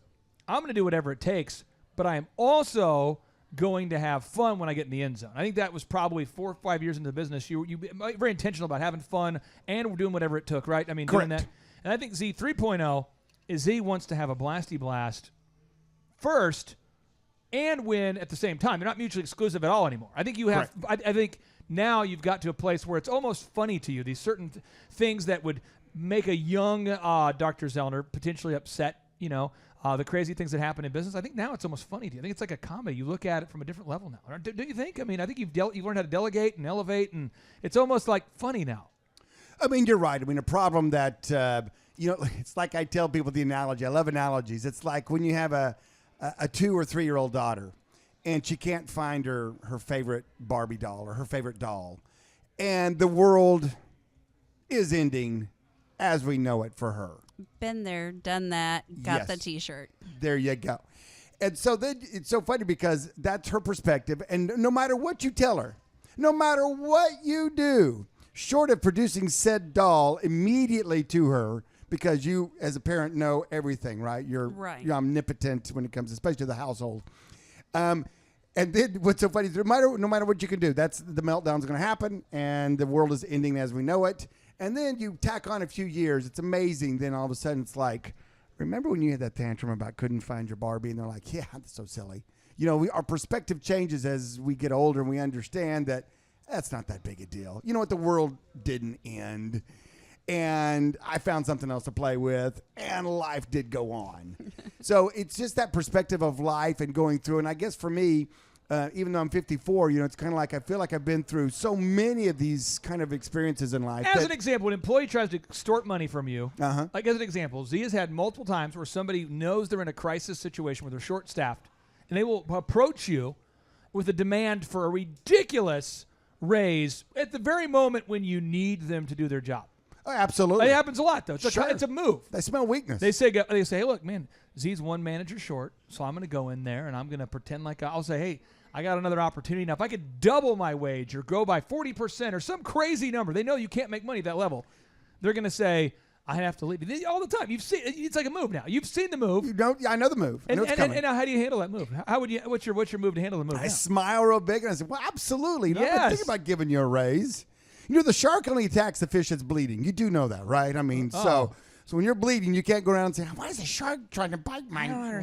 I'm going to do whatever it takes, but I am also going to have fun when I get in the end zone. I think that was probably 4 or 5 years into the business. You were very intentional about having fun and doing whatever it took, right? I mean, Correct. doing that. And I think Z 3.0 is Z wants to have a blasty blast first and win at the same time. They're not mutually exclusive at all anymore. I think you have. I think now you've got to a place where it's almost funny to you. These certain things that would make a young Dr. Zellner potentially upset. The crazy things that happen in business. I think now it's almost funny to you. I think it's like a comedy. You look at it from a different level now. Don't you think? I mean, I think you've learned how to delegate and elevate, and it's almost like funny now. I mean, you're right. I mean, a problem that, it's like I tell people the analogy. I love analogies. It's like when you have a 2 or 3 year old daughter and she can't find her favorite Barbie doll or her favorite doll. And the world is ending as we know it for her. Been there, done that, got the Yes. T-shirt. There you go. And so then it's so funny because that's her perspective. And no matter what you tell her, no matter what you do, short of producing said doll immediately to her, because you as a parent know everything, right? You're omnipotent when it comes, especially to the household. And then what's so funny is no matter what you can do, that's the meltdown's going to happen, and the world is ending as we know it. And then you tack on a few years. It's amazing. Then all of a sudden it's like, remember when you had that tantrum about couldn't find your Barbie? And they're like, yeah, that's so silly. Our perspective changes as we get older, and we understand that that's not that big a deal. You know what? The world didn't end. And I found something else to play with, and life did go on. So it's just that perspective of life and going through. And I guess for me, even though I'm 54, it's kind of like I feel like I've been through so many of these kind of experiences in life. As an example, an employee tries to extort money from you. Like as an example, Z has had multiple times where somebody knows they're in a crisis situation where they're short-staffed, and they will approach you with a demand for a ridiculous raise at the very moment when you need them to do their job. Oh, absolutely. It happens a lot, though. It's a move. They smell weakness. They say, hey, look, man, Z's one manager short, so I'm going to go in there and I'm going to pretend like I'll say, hey, I got another opportunity. Now, if I could double my wage or go by 40% or some crazy number, they know you can't make money at that level. They're going to say, I have to leave. All the time. You've seen it's like a move now. You've seen the move. I know the move. And now how do you handle that move? What's your move to handle the move? I smile real big and I said, well, absolutely. Yes. I think about giving you a raise. The shark only attacks the fish that's bleeding. You do know that, right? I mean, so when you're bleeding, you can't go around and say, why is the shark trying to bite my rear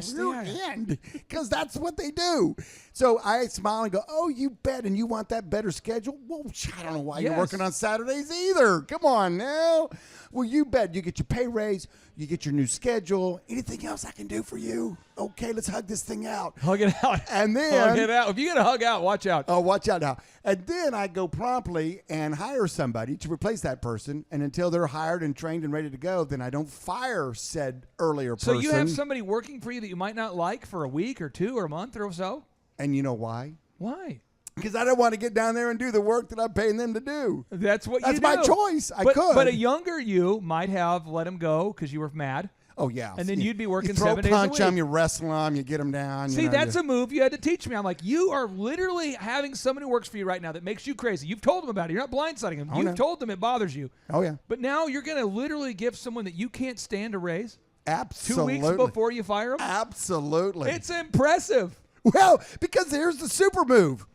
end? Because that's what they do. So I smile and go, oh, you bet. And you want that better schedule? Well, I don't know why you're working on Saturdays either. Come on now. Well, you bet. You get your pay raise. You get your new schedule. Anything else I can do for you? Okay, let's hug this thing out. Hug it out. And then hug it out. If you got to hug out, watch out. Oh, watch out now. And then I go promptly and hire somebody to replace that person. And until they're hired and trained and ready to go, then I don't fire said earlier person. So you have somebody working for you that you might not like for a week or 2 or a month or so? And you know why? Why? Because I don't want to get down there and do the work that I'm paying them to do. That's what you do. That's my choice. I could. But a younger you might have let him go because you were mad. Oh, yeah. And then you'd be working you throw 7 days a week. punch them, you wrestle them, you get them down. See, that's a move you had to teach me. I'm like, you are literally having someone who works for you right now that makes you crazy. You've told them about it. You're not blindsiding them. You've told them it bothers you. Oh, yeah. But now you're going to literally give someone that you can't stand a raise? Absolutely. 2 weeks before you fire them? Absolutely. It's impressive. Well, because here's the super move.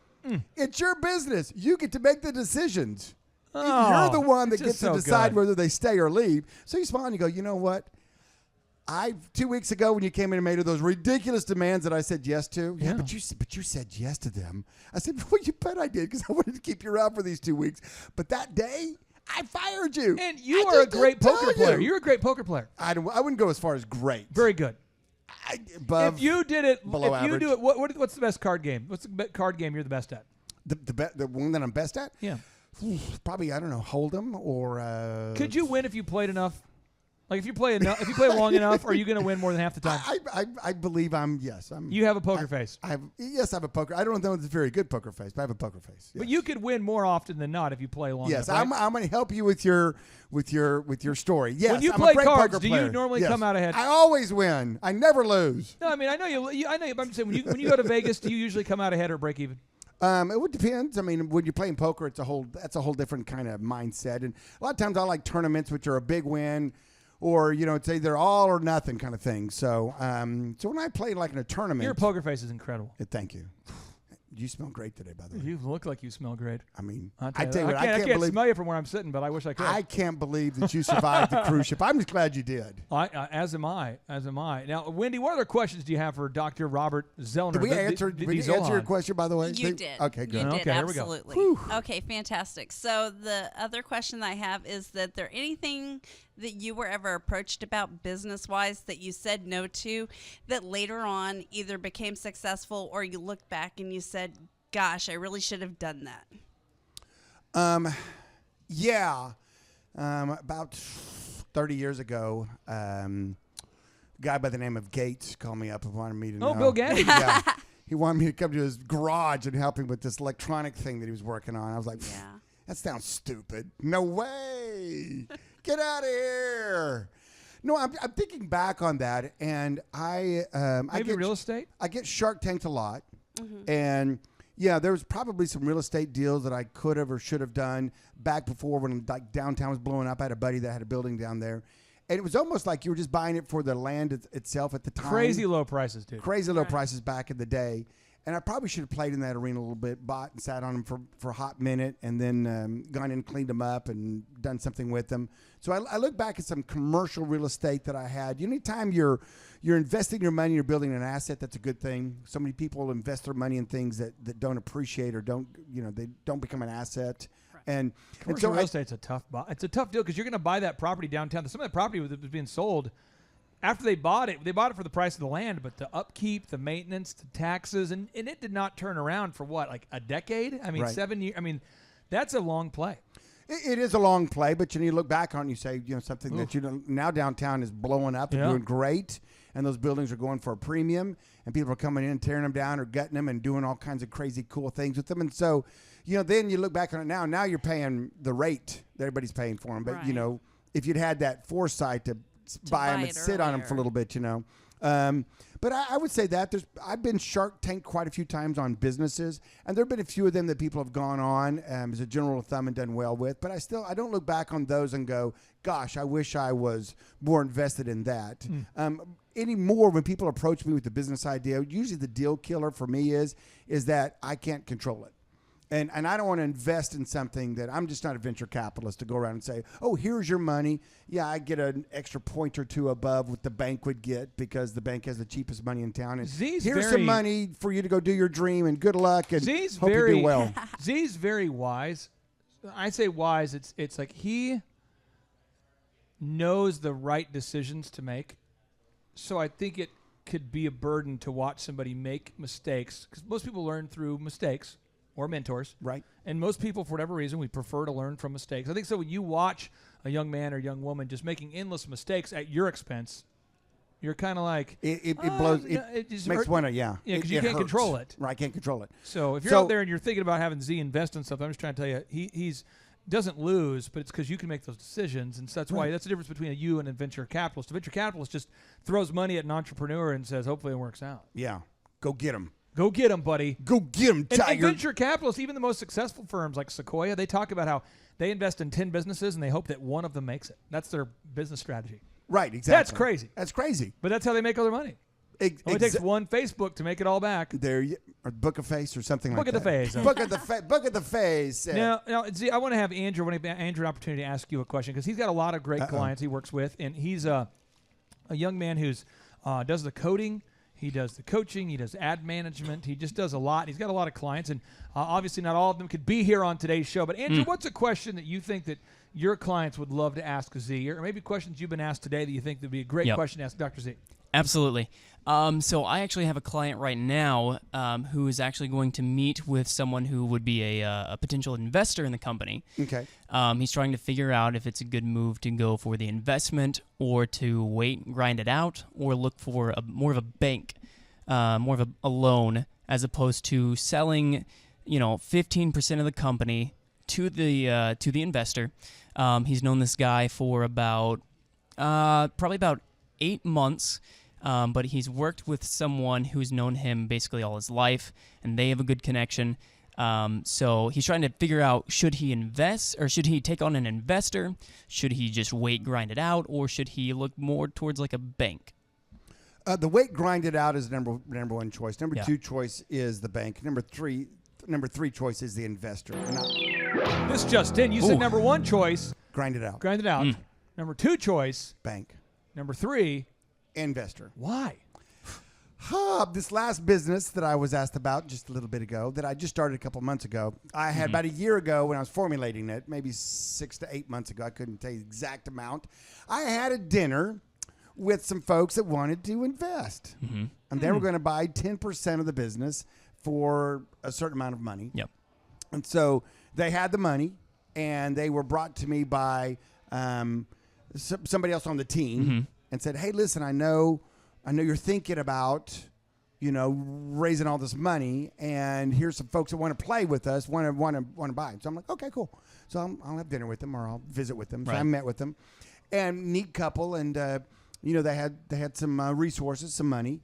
It's your business. You get to make the decisions. You're the one that gets to decide whether they stay or leave. So you smile and you go, you know what? 2 weeks ago when you came in and made those ridiculous demands that I said yes to. Yeah, but you said yes to them. I said, well, you bet I did because I wanted to keep you around for these 2 weeks. But that day, I fired you. And you are a great poker player. You're a great poker player. I wouldn't go as far as great. Very good. Above, if you did it, below if you average. do it, what's the best card game? What's the card game you're the best at? The one that I'm best at? Yeah. Probably, I don't know, Hold'em or. Could you win if you played enough? Like if you play enough, if you play long enough, are you going to win more than half the time? I believe I'm. You have a poker face. I have a poker. I don't know if it's a very good poker face, but I have a poker face. Yes. But you could win more often than not if you play long Yes, enough. Right? I'm going to help you with your story. Yes, when you I'm play a great cards, poker do player. you normally Yes. come out ahead? I always win. I never lose. No, I mean I know you. I know. But I'm saying when you go to Vegas, do you usually come out ahead or break even? It would depend. I mean, when you're playing poker, that's a whole different kind of mindset. And a lot of times I like tournaments, which are a big win, or it's either all or nothing kind of thing. So, so when I play like in a tournament, Your poker face is incredible. Thank you. You smell great today, by the way. You look like you smell great. I mean, I I tell you what, can't believe, smell you from where I'm sitting, but I wish I could. I can't believe that you survived the cruise ship. I'm just glad you did. As am I. Now, Wendy, what other questions do you have for Dr. Robert Zellner? Did we answer your question, by the way? You did. Okay, good. You did, Okay, here we go. absolutely. Okay, fantastic. So the other question that I have is that there anything that you were ever approached about business-wise that you said no to that later on either became successful or you looked back and you said, gosh, I really should have done that? Yeah. About 30 years ago, a guy by the name of Gates called me up and wanted me to know. Oh, Bill Gates. Yeah. He wanted me to come to his garage and help him with this electronic thing that he was working on. I was like, that sounds stupid. No way. Get out of here. No, I'm thinking back on that, and I get real estate. I get Shark Tanked a lot, and yeah, there was probably some real estate deals that I could have or should have done back before when like downtown was blowing up. I had a buddy that had a building down there, and it was almost like you were just buying it for the land itself at the time. Crazy low prices, dude. Crazy low prices back in the day. And I probably should have played in that arena a little bit, bought and sat on them for a hot minute, and then gone in and cleaned them up and done something with them. So I look back at some commercial real estate that I had. Anytime you're investing your money, you're building an asset, that's a good thing. So many people invest their money in things that don't appreciate or they don't become an asset. Right. And Commercial so real estate's a tough it's a tough deal because you're going to buy that property downtown. Some of that property that was being sold, after they bought it for the price of the land, but the upkeep, the maintenance, the taxes, and it did not turn around for what, like a decade? I mean, Right. 7 years. I mean, that's a long play. It is a long play, but you look back on it and you say, something that now downtown is blowing up and doing great, and those buildings are going for a premium, and people are coming in and tearing them down or gutting them and doing all kinds of crazy cool things with them. And so, then you look back on it now you're paying the rate that everybody's paying for them. But, Right. if you'd had that foresight to buy them and sit on them for a little bit, But I would say that I've been Shark Tank quite a few times on businesses, and there have been a few of them that people have gone on as a general thumb and done well with. But I don't look back on those and go, gosh, I wish I was more invested in that. Anymore, when people approach me with the business idea, usually the deal killer for me is that I can't control it. And I don't want to invest in something that I'm just not a venture capitalist to go around and say, oh, here's your money. Yeah, I get an extra point or two above what the bank would get because the bank has the cheapest money in town. And here's some money for you to go do your dream, and good luck, and hope you do well. Z's very wise. I say wise. It's like he knows the right decisions to make. So I think it could be a burden to watch somebody make mistakes, because most people learn through mistakes. Or mentors. Right. And most people, for whatever reason, we prefer to learn from mistakes. I think so when you watch a young man or young woman just making endless mistakes at your expense, you're kind of like... It blows... It just makes one... Yeah. Yeah, because you can't control it. Right, I can't control it. So if you're out there and you're thinking about having Z invest in something, I'm just trying to tell you, he's doesn't lose, but it's because you can make those decisions. And so that's why that's the difference between you and a venture capitalist. A venture capitalist just throws money at an entrepreneur and says, hopefully it works out. Yeah. Go get him. Go get them, buddy. Go get them, Tiger. And venture capitalists, even the most successful firms like Sequoia, they talk about how they invest in 10 businesses and they hope that one of them makes it. That's their business strategy. Right, exactly. That's crazy. That's crazy. But that's how they make all their money. It only takes one Facebook to make it all back. Or Book of Face or something Book like that. Book of the Face. Book of the Face. Now, Z, I want to have Andrew an opportunity to ask you a question, because he's got a lot of great clients he works with, and he's a young man who's does the coding. He does the coaching. He does ad management. He just does a lot. He's got a lot of clients, and obviously not all of them could be here on today's show. But Andrew, what's a question that you think that your clients would love to ask Z, or maybe questions you've been asked today that you think would be a great question to ask Dr. Z? Absolutely. So I actually have a client right now who is actually going to meet with someone who would be a potential investor in the company. Okay. He's trying to figure out if it's a good move to go for the investment or to wait, grind it out, or look for more of a bank, more of a loan, as opposed to selling, 15% of the company to the investor. He's known this guy for about probably about 8 months. But he's worked with someone who's known him basically all his life, and they have a good connection. So he's trying to figure out, should he invest, or should he take on an investor? Should he just wait, grind it out, or should he look more towards like a bank? The wait, grind it out is number one choice. Number two choice is the bank. Number three choice is the investor. This just in. You said number one choice. Grind it out. Grind it out. Number two choice. Bank. Number three. Investor. Why? This last business that I was asked about just a little bit ago, that I just started a couple months ago, I had about a year ago when I was formulating it, maybe 6 to 8 months ago, I couldn't tell you the exact amount, I had a dinner with some folks that wanted to invest. And they were going to buy 10% of the business for a certain amount of money. Yep. And so they had the money, and they were brought to me by somebody else on the team. And said, "Hey, listen, I know you're thinking about, raising all this money, and here's some folks that want to play with us, want to buy." So I'm like, "Okay, cool." So I'll have dinner with them, or I'll visit with them. So I met with them, and neat couple, and they had some resources, some money,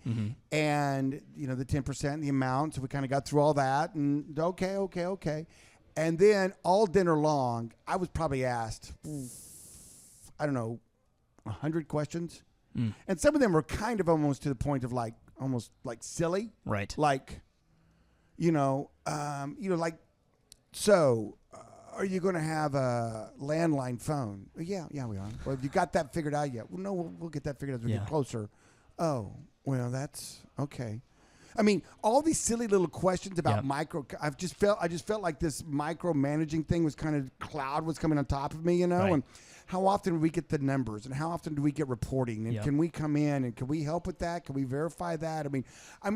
and the 10%, the amount. So we kind of got through all that, and okay, and then all dinner long, I was probably asked, I don't know, 100 questions, and some of them were kind of almost to the point of almost silly, right? So are you going to have a landline phone? Yeah, we are. Well, have you got that figured out yet? Well, no, we'll get that figured out as we get closer. Oh, well, that's okay. I mean, all these silly little questions about micro. I just felt like this micromanaging thing was kind of cloud was coming on top of me, and how often do we get the numbers, and how often do we get reporting, and can we come in and can we help with that? Can we verify that? By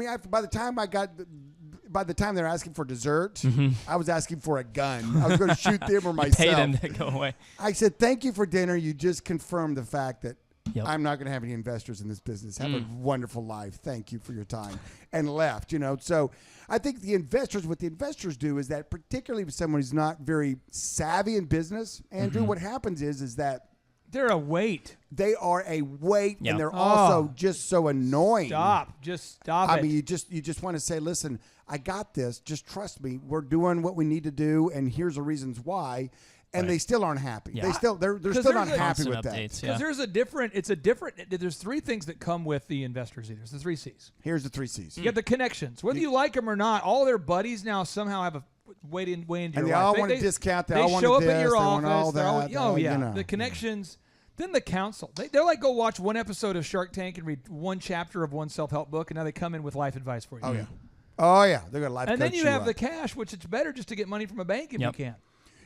the time they're asking for dessert, I was asking for a gun. I was going to shoot them or myself. Pay them to go away. I said, "Thank you for dinner. You just confirmed the fact that I'm not going to have any investors in this business. Have a wonderful life. Thank you for your time." And left, So I think what the investors do is that, particularly with someone who's not very savvy in business, Andrew, what happens is that they're a weight. They are a weight, and they're also just so annoying. Just stop it. I mean, you just want to say, "Listen, I got this. Just trust me. We're doing what we need to do, and here's the reasons why." And they still aren't happy. They're still not happy with that. Because there's three things that come with the investors. There's the 3 C's. Here's the 3 C's. You get the connections. Whether you like them or not, all their buddies now somehow have a way into your life. And they all want to discount. They all want show this, up at your they office. want all that. The connections. Then the counsel. They're like, go watch one episode of Shark Tank and read one chapter of one self-help book, and now they come in with life advice for you. Oh yeah. They're gonna life. And then you have the cash, which it's better just to get money from a bank if you can.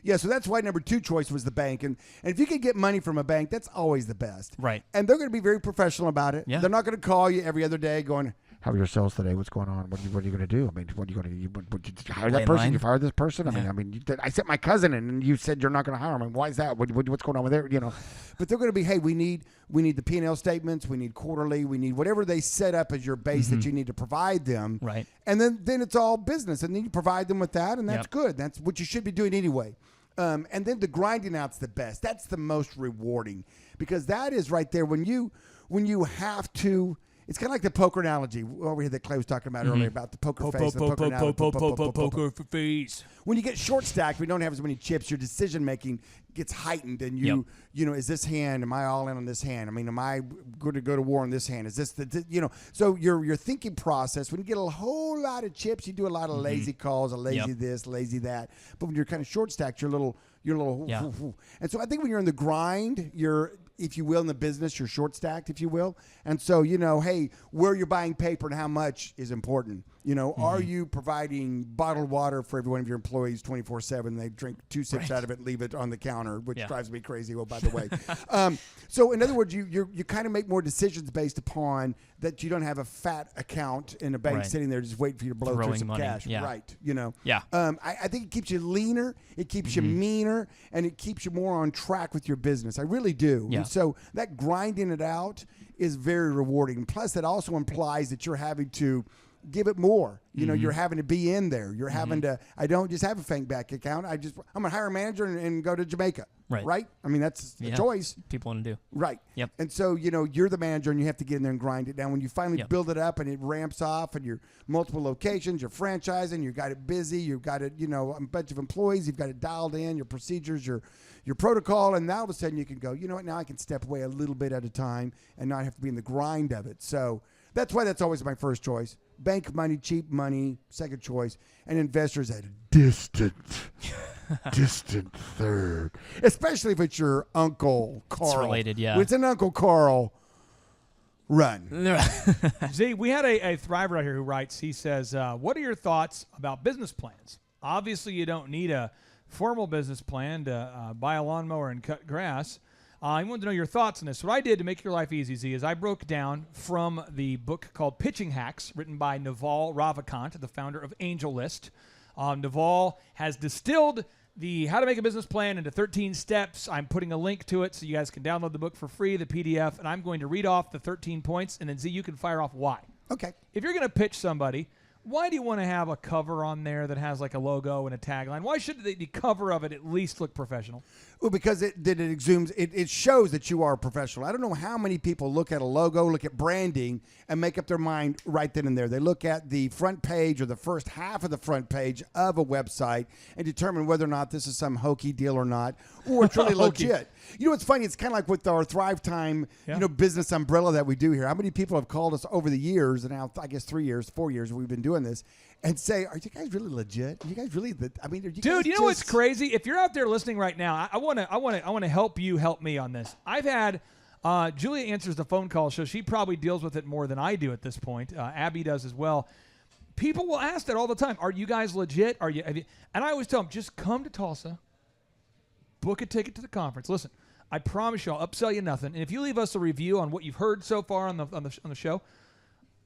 Yeah, so that's why number 2 choice was the bank. And if you could get money from a bank, that's always the best. Right. And they're going to be very professional about it. Yeah. They're not going to call you every other day going, "How are your sales today? What's going on? What are you going to do? I mean, what are you going to do? Did you hire that person? You fired this person? I sent my cousin in, and you said you're not going to hire him. Why is that? What's going on with it? But they're going to be, hey, we need the P&L statements. We need quarterly. We need whatever they set up as your base that you need to provide them. Right. And then it's all business. And then you provide them with that, and that's good. That's what you should be doing anyway. And then the grinding out's the best. That's the most rewarding, because that is right there when you have to. It's kind of like the poker analogy over here that Clay was talking about earlier about the poker face. Poker face. When you get short stacked, we don't have as many chips. Your decision making gets heightened, and is this hand? Am I all in on this hand? I mean, am I going to go to war on this hand? Is this So your thinking process. When you get a whole lot of chips, you do a lot of lazy calls, a lazy this, lazy that. But when you're kind of short stacked, you're a little. And so I think when you're in the grind, if you will, in the business, you're short stacked, if you will. And so, hey, where you're buying paper and how much is important. You know, are you providing bottled water for every one of your employees 24/7? They drink 2 sips out of it and leave it on the counter, which drives me crazy. Oh, by the way. So in other words, you kind of make more decisions based upon that you don't have a fat account in a bank sitting there just waiting for you to blow through some cash. Yeah. Right. You know. Yeah. I think it keeps you leaner, it keeps you meaner, and it keeps you more on track with your business. I really do. Yeah. And so that grinding it out is very rewarding. Plus, that also implies that you're having to give it more. You know, you're having to be in there. You're having to, I don't just have a bank back account. I'm going to hire a manager and go to Jamaica. Right? I mean, that's a choice. People want to do. Right. Yep. And so, you know, you're the manager and you have to get in there and grind it down. When you finally build it up and it ramps off and you're multiple locations, you're franchising, you've got it busy, you've got it, you know, a bunch of employees, you've got it dialed in, your procedures, your protocol, and now all of a sudden you can go, you know what, now I can step away a little bit at a time and not have to be in the grind of it. So that's why that's always my first choice. Bank money, cheap money, second choice, and investors at a distant third. Especially if it's your Uncle Carl. It's related, yeah. When it's an Uncle Carl run. Z, we had a Thriver out here who writes, he says, what are your thoughts about business plans? Obviously, you don't need a formal business plan to buy a lawnmower and cut grass. I wanted to know your thoughts on this. What I did to make your life easy, Z, is I broke down from the book called Pitching Hacks, written by Naval Ravikant, the founder of Angel List. Naval has distilled the How to Make a Business Plan into 13 steps. I'm putting a link to it so you guys can download the book for free, the PDF, and I'm going to read off the 13 points, and then, Z, you can fire off why. Okay. If you're going to pitch somebody, why do you want to have a cover on there that has like a logo and a tagline? Why should the cover of it at least look professional? Well, because it exudes, it shows that you are a professional. I don't know how many people look at a logo, look at branding, and make up their mind right then and there. They look at the front page or the first half of the front page of a website and determine whether or not this is some hokey deal or not, or it's really legit. You know what's funny? It's kind of like with our Thrivetime, business umbrella that we do here. How many people have called us over the years, and now I guess 4 years we've been doing this, and say, "Are you guys really legit? Are you guys really?" I mean, are you Dude, guys you know what's crazy? If you're out there listening right now, I want to help you help me on this. I've had Julia answers the phone call, so she probably deals with it more than I do at this point. Abby does as well. People will ask that all the time. Are you guys legit? Have you? And I always tell them, just come to Tulsa, book a ticket to the conference. Listen, I promise you, I'll upsell you nothing. And if you leave us a review on what you've heard so far on the show,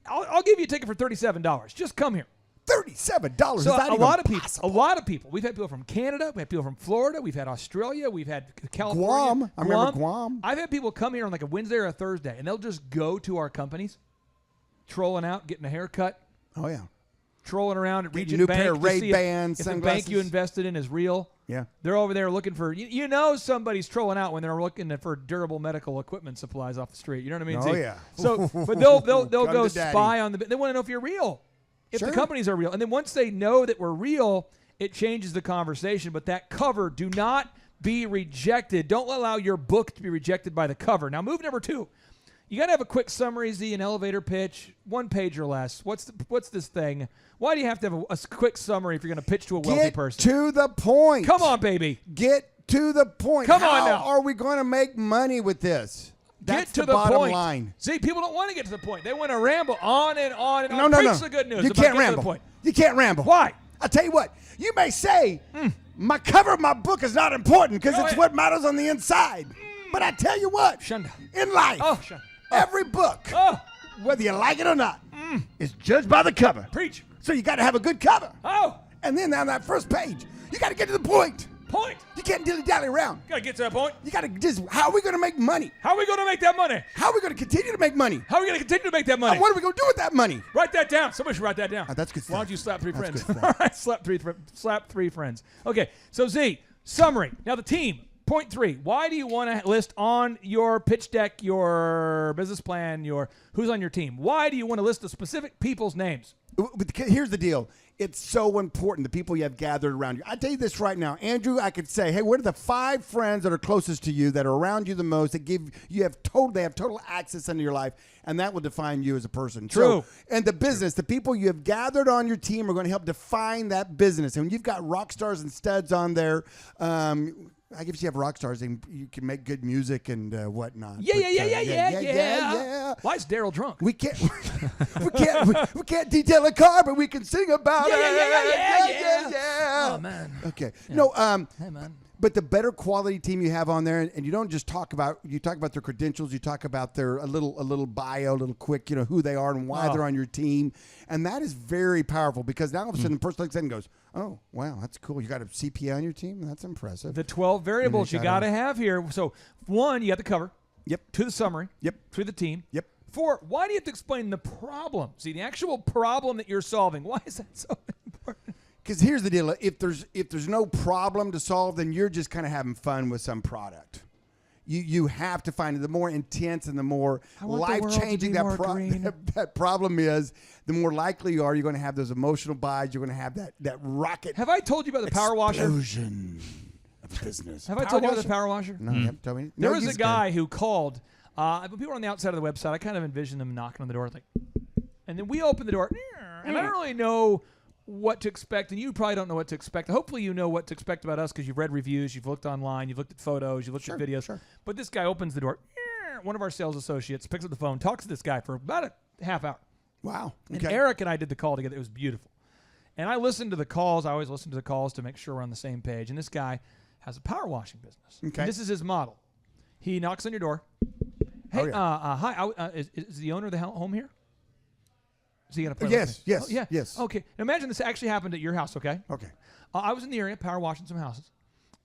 I'll give you a ticket for $37. Just come here. $37. So a lot of people. We've had people from Canada. We had people from Florida. We've had Australia. We've had California. Guam. I remember Guam. I've had people come here on like a Wednesday or a Thursday, and they'll just go to our companies, trolling out, getting a haircut. Oh yeah. Trolling around at Getting Region a new Bank pair of to see Ray-Bans, if the bank you invested in is real. Yeah. They're over there looking for, you know, somebody's trolling out when they're looking for durable medical equipment supplies off the street. You know what I mean? Oh, yeah. So, but they'll go to Daddy. spy on they want to know if you're real, if Sure. the companies are real. And then once they know that we're real, it changes the conversation. But that cover, do not be rejected. Don't allow your book to be rejected by the cover. Now, move number 2. You got to have a quick summary, Z, an elevator pitch, 1 page or less. What's this thing? Why do you have to have a quick summary if you're going to pitch to a wealthy person? Get to the point. Come on, baby. Get to the point. Come on now. How are we going to make money with this? That's Get to the bottom point. line. See, people don't want to get to the point. They want to ramble on and on and on. No. Preach the good news. You about can't getting to ramble. the point. You can't ramble. Why? I'll tell you what. You may say, my cover of my book is not important because it's what matters on the inside. But I tell you what, Shunda. in life, every book, whether you like it or not, is judged by the cover. Preach. So you got to have a good cover. Oh. And then on that first page, you got to get to the point. Point. You can't dilly-dally around. Got to get to that point. You got to just, how are we going to make money? How are we going to make that money? How are we going to continue to make money? How are we going to continue to make that money? And what are we going to do with that money? Write that down. Somebody should write that down. That's good stuff. Why don't you slap 3 That's friends? good All stuff. right, slap three friends. Okay, so Z, summary. Now the team, point 3. Why do you want to list on your pitch deck, your business plan, who's on your team? Why do you want to list the specific people's names? Here's the deal. It's so important, the people you have gathered around you. I tell you this right now, Andrew, I could say, hey, what are the 5 friends that are closest to you, that are around you the most, that they have total access into your life, and that will define you as a person. True. So, and the business, the people you have gathered on your team are going to help define that business. And when you've got rock stars and studs on there, I guess you have rock stars and you can make good music and whatnot. Yeah. Why is Daryl drunk? We can't we can't detail a car, but we can sing about it. Yeah. Oh man. Okay. Yeah. No. Hey man. But the better quality team you have on there, and you don't just talk about their credentials. You talk about their a little bio, a little quick, who they are and why they're on your team, and that is very powerful because now all of a sudden the person looks at it and goes, "Oh, wow, that's cool. You got a CPA on your team. That's impressive." The 12 variables you got to have here. So 1, you got the cover. Yep. 2, the summary. Yep. 3, the team. Yep. 4, why do you have to explain the problem? See, the actual problem that you're solving. Why is that so important? Because here's the deal: if there's no problem to solve, then you're just kind of having fun with some product. You have to find it. The more intense and the more life-changing that problem is, the more likely you're going to have those emotional buys. You're going to have that rocket. Have I told you about the power washer? Explosion of business. Have I told you about the power washer? No, you haven't told me. There was a guy who called. People were on the outside of the website. I kind of envisioned them knocking on the door, and then we opened the door, and I don't really know what to expect, and you probably don't know what to expect. Hopefully you know what to expect about us because you've read reviews, you've looked online, you've looked at photos, you've looked at videos. Sure. But this guy opens the door. One of our sales associates picks up the phone, talks to this guy for about a half hour. Wow. Okay. And Eric and I did the call together. It was beautiful. And I listened to the calls. I always listen to the calls to make sure we're on the same page. And this guy has a power washing business. Okay. And this is his model. He knocks on your door. Hey, hi. Is the owner of the home here? Is he going to play? Yes. Okay. Now imagine this actually happened at your house, okay? Okay. I was in the area power washing some houses.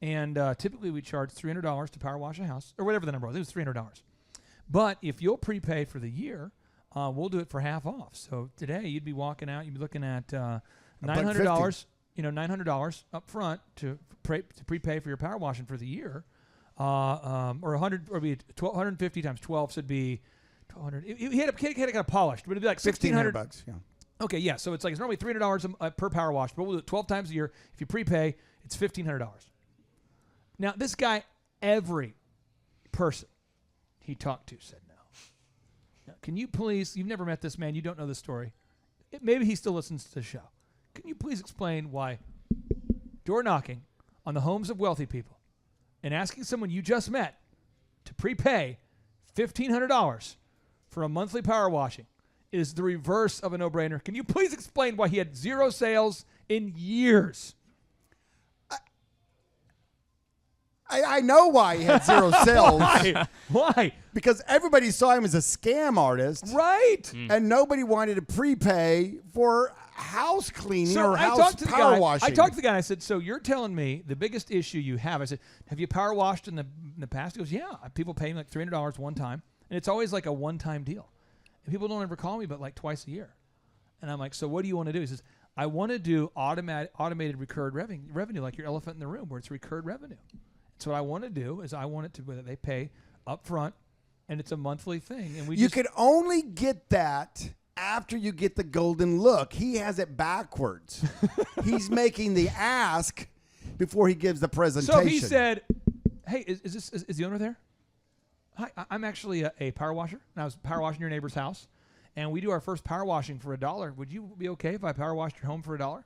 And typically we charge $300 to power wash a house, or whatever the number was. It was $300. But if you'll prepay for the year, we'll do it for half off. So today you'd be walking out, you'd be looking at $900, $900 up front to prepay for your power washing for the year. Or 100, or be 150 times 12 should be 1,200. He had it kind of polished, but it'd be like $1,600. Yeah. Okay, yeah. So it's normally $300 per power wash, but we'll do it 12 times a year. If you prepay, it's $1,500. Now this guy, every person he talked to said no. Now, can you please? You've never met this man. You don't know this story. Maybe he still listens to the show. Can you please explain why door knocking on the homes of wealthy people and asking someone you just met to prepay $1,500 for a monthly power washing is the reverse of a no-brainer? Can you please explain why he had 0 sales in years? I know why he had 0 sales. Why? Because everybody saw him as a scam artist. Right. And nobody wanted to prepay for house cleaning or house power washing. I talked to the guy and I said, so you're telling me the biggest issue you have, I said, have you power washed in the past? He goes, yeah. People pay me like $300 one time. And it's always like a one-time deal. And people don't ever call me but like twice a year. And I'm like, so what do you want to do? He says, I want to do automated recurred revenue like your elephant in the room where it's recurred revenue. So what I want to do is I want it to where they pay up front and it's a monthly thing. And you could only get that after you get the golden look. He has it backwards. He's making the ask before he gives the presentation. So he said, hey, is the owner there? Hi, I'm actually a power washer. And I was power washing your neighbor's house. And we do our first power washing for $1. Would you be okay if I power washed your home for $1?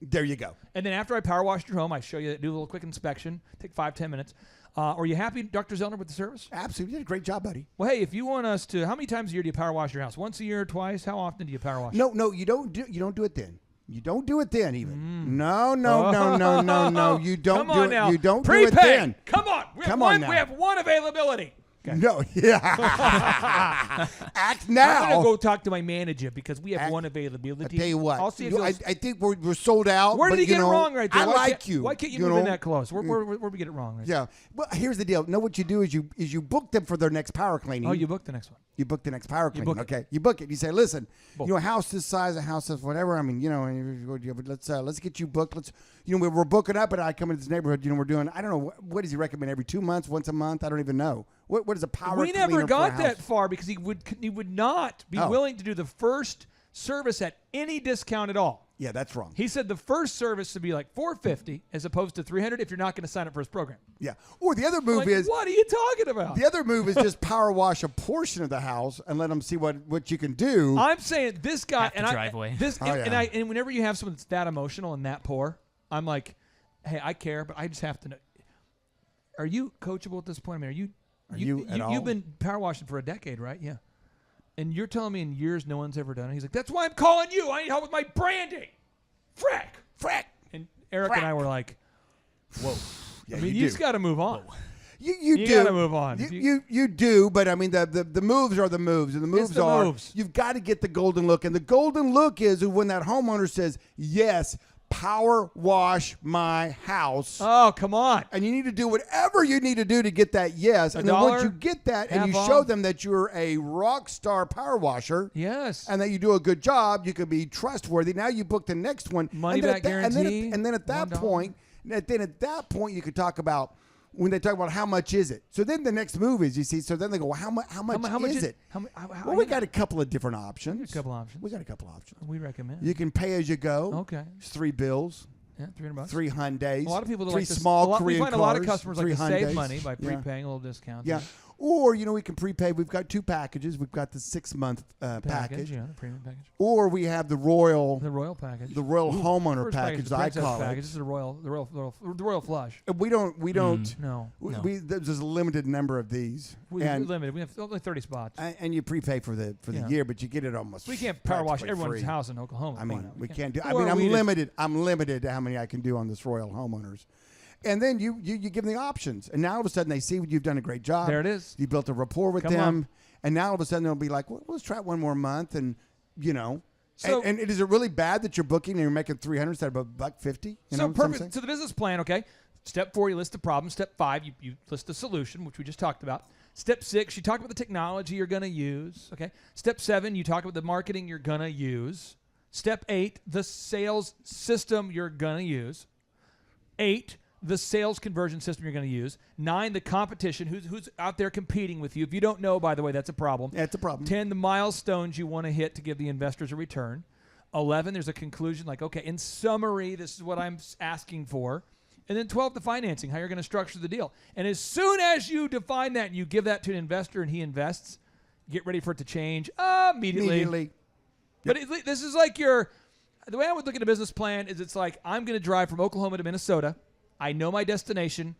There you go. And then after I power washed your home, I show you, do a little quick inspection, take 5-10 minutes. Are you happy, Dr. Zellner, with the service? Absolutely. You did a great job, buddy. Well, hey, if you want us to, how many times a year do you power wash your house? Once a year, twice? How often do you power wash? No, you don't do it then. You don't do it then even. No. You don't Come do on it. now. You don't Prepay. do it then. Come on. We have one availability. Okay. No, yeah. Act now. I'm going to go talk to my manager because we have one availability. I tell you what. I'll see if I think we're sold out. Where did he get it wrong right there? I like you. Why can't you move in that close? Where we get it wrong right Yeah. Well, here's the deal. No, what you do is you book them for their next power cleaning. Oh, you book the next one. You book the next power cleaning. Okay. You book it. You say, listen, a house this size, a house of whatever. I mean, let's get you booked. We're booking up, and I come into this neighborhood. We're doing. I don't know what does he recommend every 2 months, once a month. I don't even know. What is a power? We never got that far because he would not be willing to do the first service at any discount at all. Yeah, that's wrong. He said the first service would be like $450 as opposed to $300 if you're not going to sign up for his program. Yeah. Or the other move is, what are you talking about? The other move is just power wash a portion of the house and let them see what you can do. I'm saying this guy and driveway. And whenever you have someone that's that emotional and that poor, I'm like, hey, I care, but I just have to know. Are you coachable at this point? I mean, Are you at all? You've been power washing for a decade, right? Yeah. And you're telling me in years no one's ever done it. He's like, that's why I'm calling you. I need help with my branding. Frack. And Eric and I were like, whoa. Yeah, I mean, you you just got to move on. You do. got to move on. You do, but I mean, the moves are the moves, and the moves are you've got to get the golden look, and the golden look is when that homeowner says, yes, power wash my house. Oh, come on. And you need to do whatever you need to do to get that yes. And then once you get that and you show them that you're a rock star power washer. Yes. And that you do a good job, you can be trustworthy. Now you book the next one. Money back guarantee. And then at that point, you could talk about when they talk about how much is it. So then the next move is, you see, so then they go, well, how much is it? Well, we got a couple of different options. We got a couple options. We recommend. You can pay as you go. Okay. It's 3 bills. Yeah, $300. 3 Hyundais. A lot of people three like small Korean cars. We find a lot of customers like to Hyundais. save money by prepaying a little discount. Yeah. Or, we can prepay. We've got 2 packages. We've got the 6-month package. Yeah, the premium package. Or we have the royal package. The royal homeowner package, I call it. This is the royal flush. We don't. No. There's a limited number of these. We're limited. We have only 30 spots. And you prepay for the year, but you get it almost. We can't power wash everyone's house in Oklahoma. I mean, we can't do. I mean, I'm limited to how many I can do on this royal homeowners. And then you give them the options. And now all of a sudden they see you've done a great job. There it is. You built a rapport with them. And now all of a sudden they'll be like, well, let's try it one more month. And, So, and is it really bad that you're booking and you're making $300 instead of $150? So perfect. So the business plan, okay. Step 4, you list the problem. Step 5, you list the solution, which we just talked about. Step 6, you talk about the technology you're going to use. Okay. Step 7, you talk about the marketing you're going to use. Step 8, the sales system you're going to use. 8, the sales conversion system you're going to use. 9, the competition, who's out there competing with you. If you don't know, by the way, that's a problem. That's a problem. 10, the milestones you want to hit to give the investors a return. 11, there's a conclusion like, okay, in summary, this is what I'm asking for. And then 12, the financing, how you're going to structure the deal. And as soon as you define that and you give that to an investor and he invests, get ready for it to change immediately. But this is like the way I would look at a business plan is it's like, I'm going to drive from Oklahoma to Minnesota. I know my destination.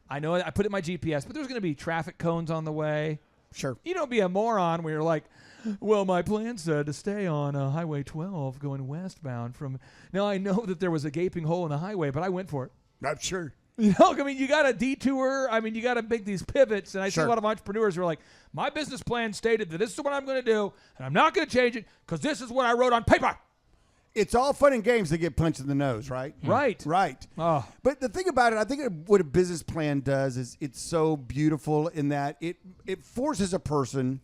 I know I put it in my GPS, but there's going to be traffic cones on the way. Sure. You don't be a moron where you're like, well, my plan said to stay on Highway 12 going westbound from. Now, I know that there was a gaping hole in the highway, but I went for it. I'm sure. I mean, you got to detour. I mean, you got to make these pivots. And I see a lot of entrepreneurs who are like, my business plan stated that this is what I'm going to do, and I'm not going to change it because this is what I wrote on paper. It's all fun and games to get punched in the nose, right? Right. Oh. But the thing about it, I think what a business plan does is it's so beautiful in that it forces a person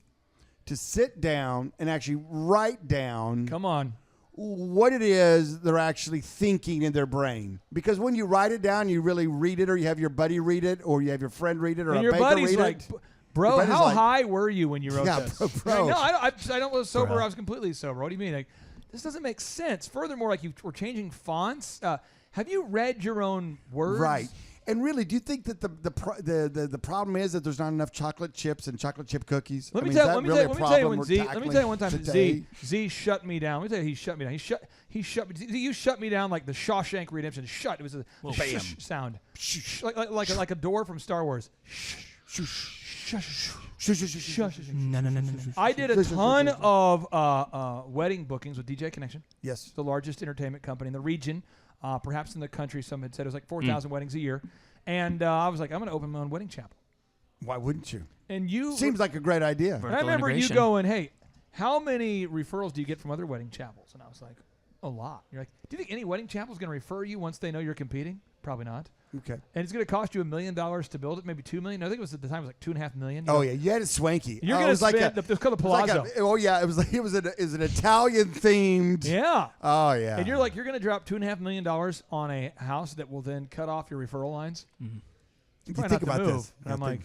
to sit down and actually write down. Come on. What it is they're actually thinking in their brain. Because when you write it down, you really read it, or you have your buddy read it, or you have your friend read it, or and a baker read like, it. Bro, how high were you when you wrote this? Bro. No, I don't was sober. Bro. I was completely sober. What do you mean? Like, this doesn't make sense. Furthermore, like you were changing fonts. Have you read your own words? Right. And really, do you think that the problem is that there's not enough chocolate chips and chocolate chip cookies? Let me tell you one time Z shut me down. Let me tell you, he shut me down. He shut me. You shut me down like the Shawshank Redemption. Shut. It was a shh sound. Shh, like a door from Star Wars. Shh. No. I did a ton of wedding bookings with DJ Connection. Yes. The largest entertainment company in the region. Perhaps in the country, some had said it was like 4,000 weddings a year. And I was like, I'm going to open my own wedding chapel. Why wouldn't you? And you seems like a great idea. And I remember you going, hey, how many referrals do you get from other wedding chapels? And I was like, a lot. You're like, do you think any wedding chapel is going to refer you once they know you're competing? Probably not. Okay. And it's going to cost you $1 million to build it, maybe $2 million. I think it was at the time it was like $2.5 million. Oh yeah, you had it swanky. You're going to spend. It was called the Palazzo. It was an Italian themed. Yeah. Oh yeah. And you're like, you're going to drop $2.5 million on a house that will then cut off your referral lines. Mm-hmm. You think about this. And I'm like,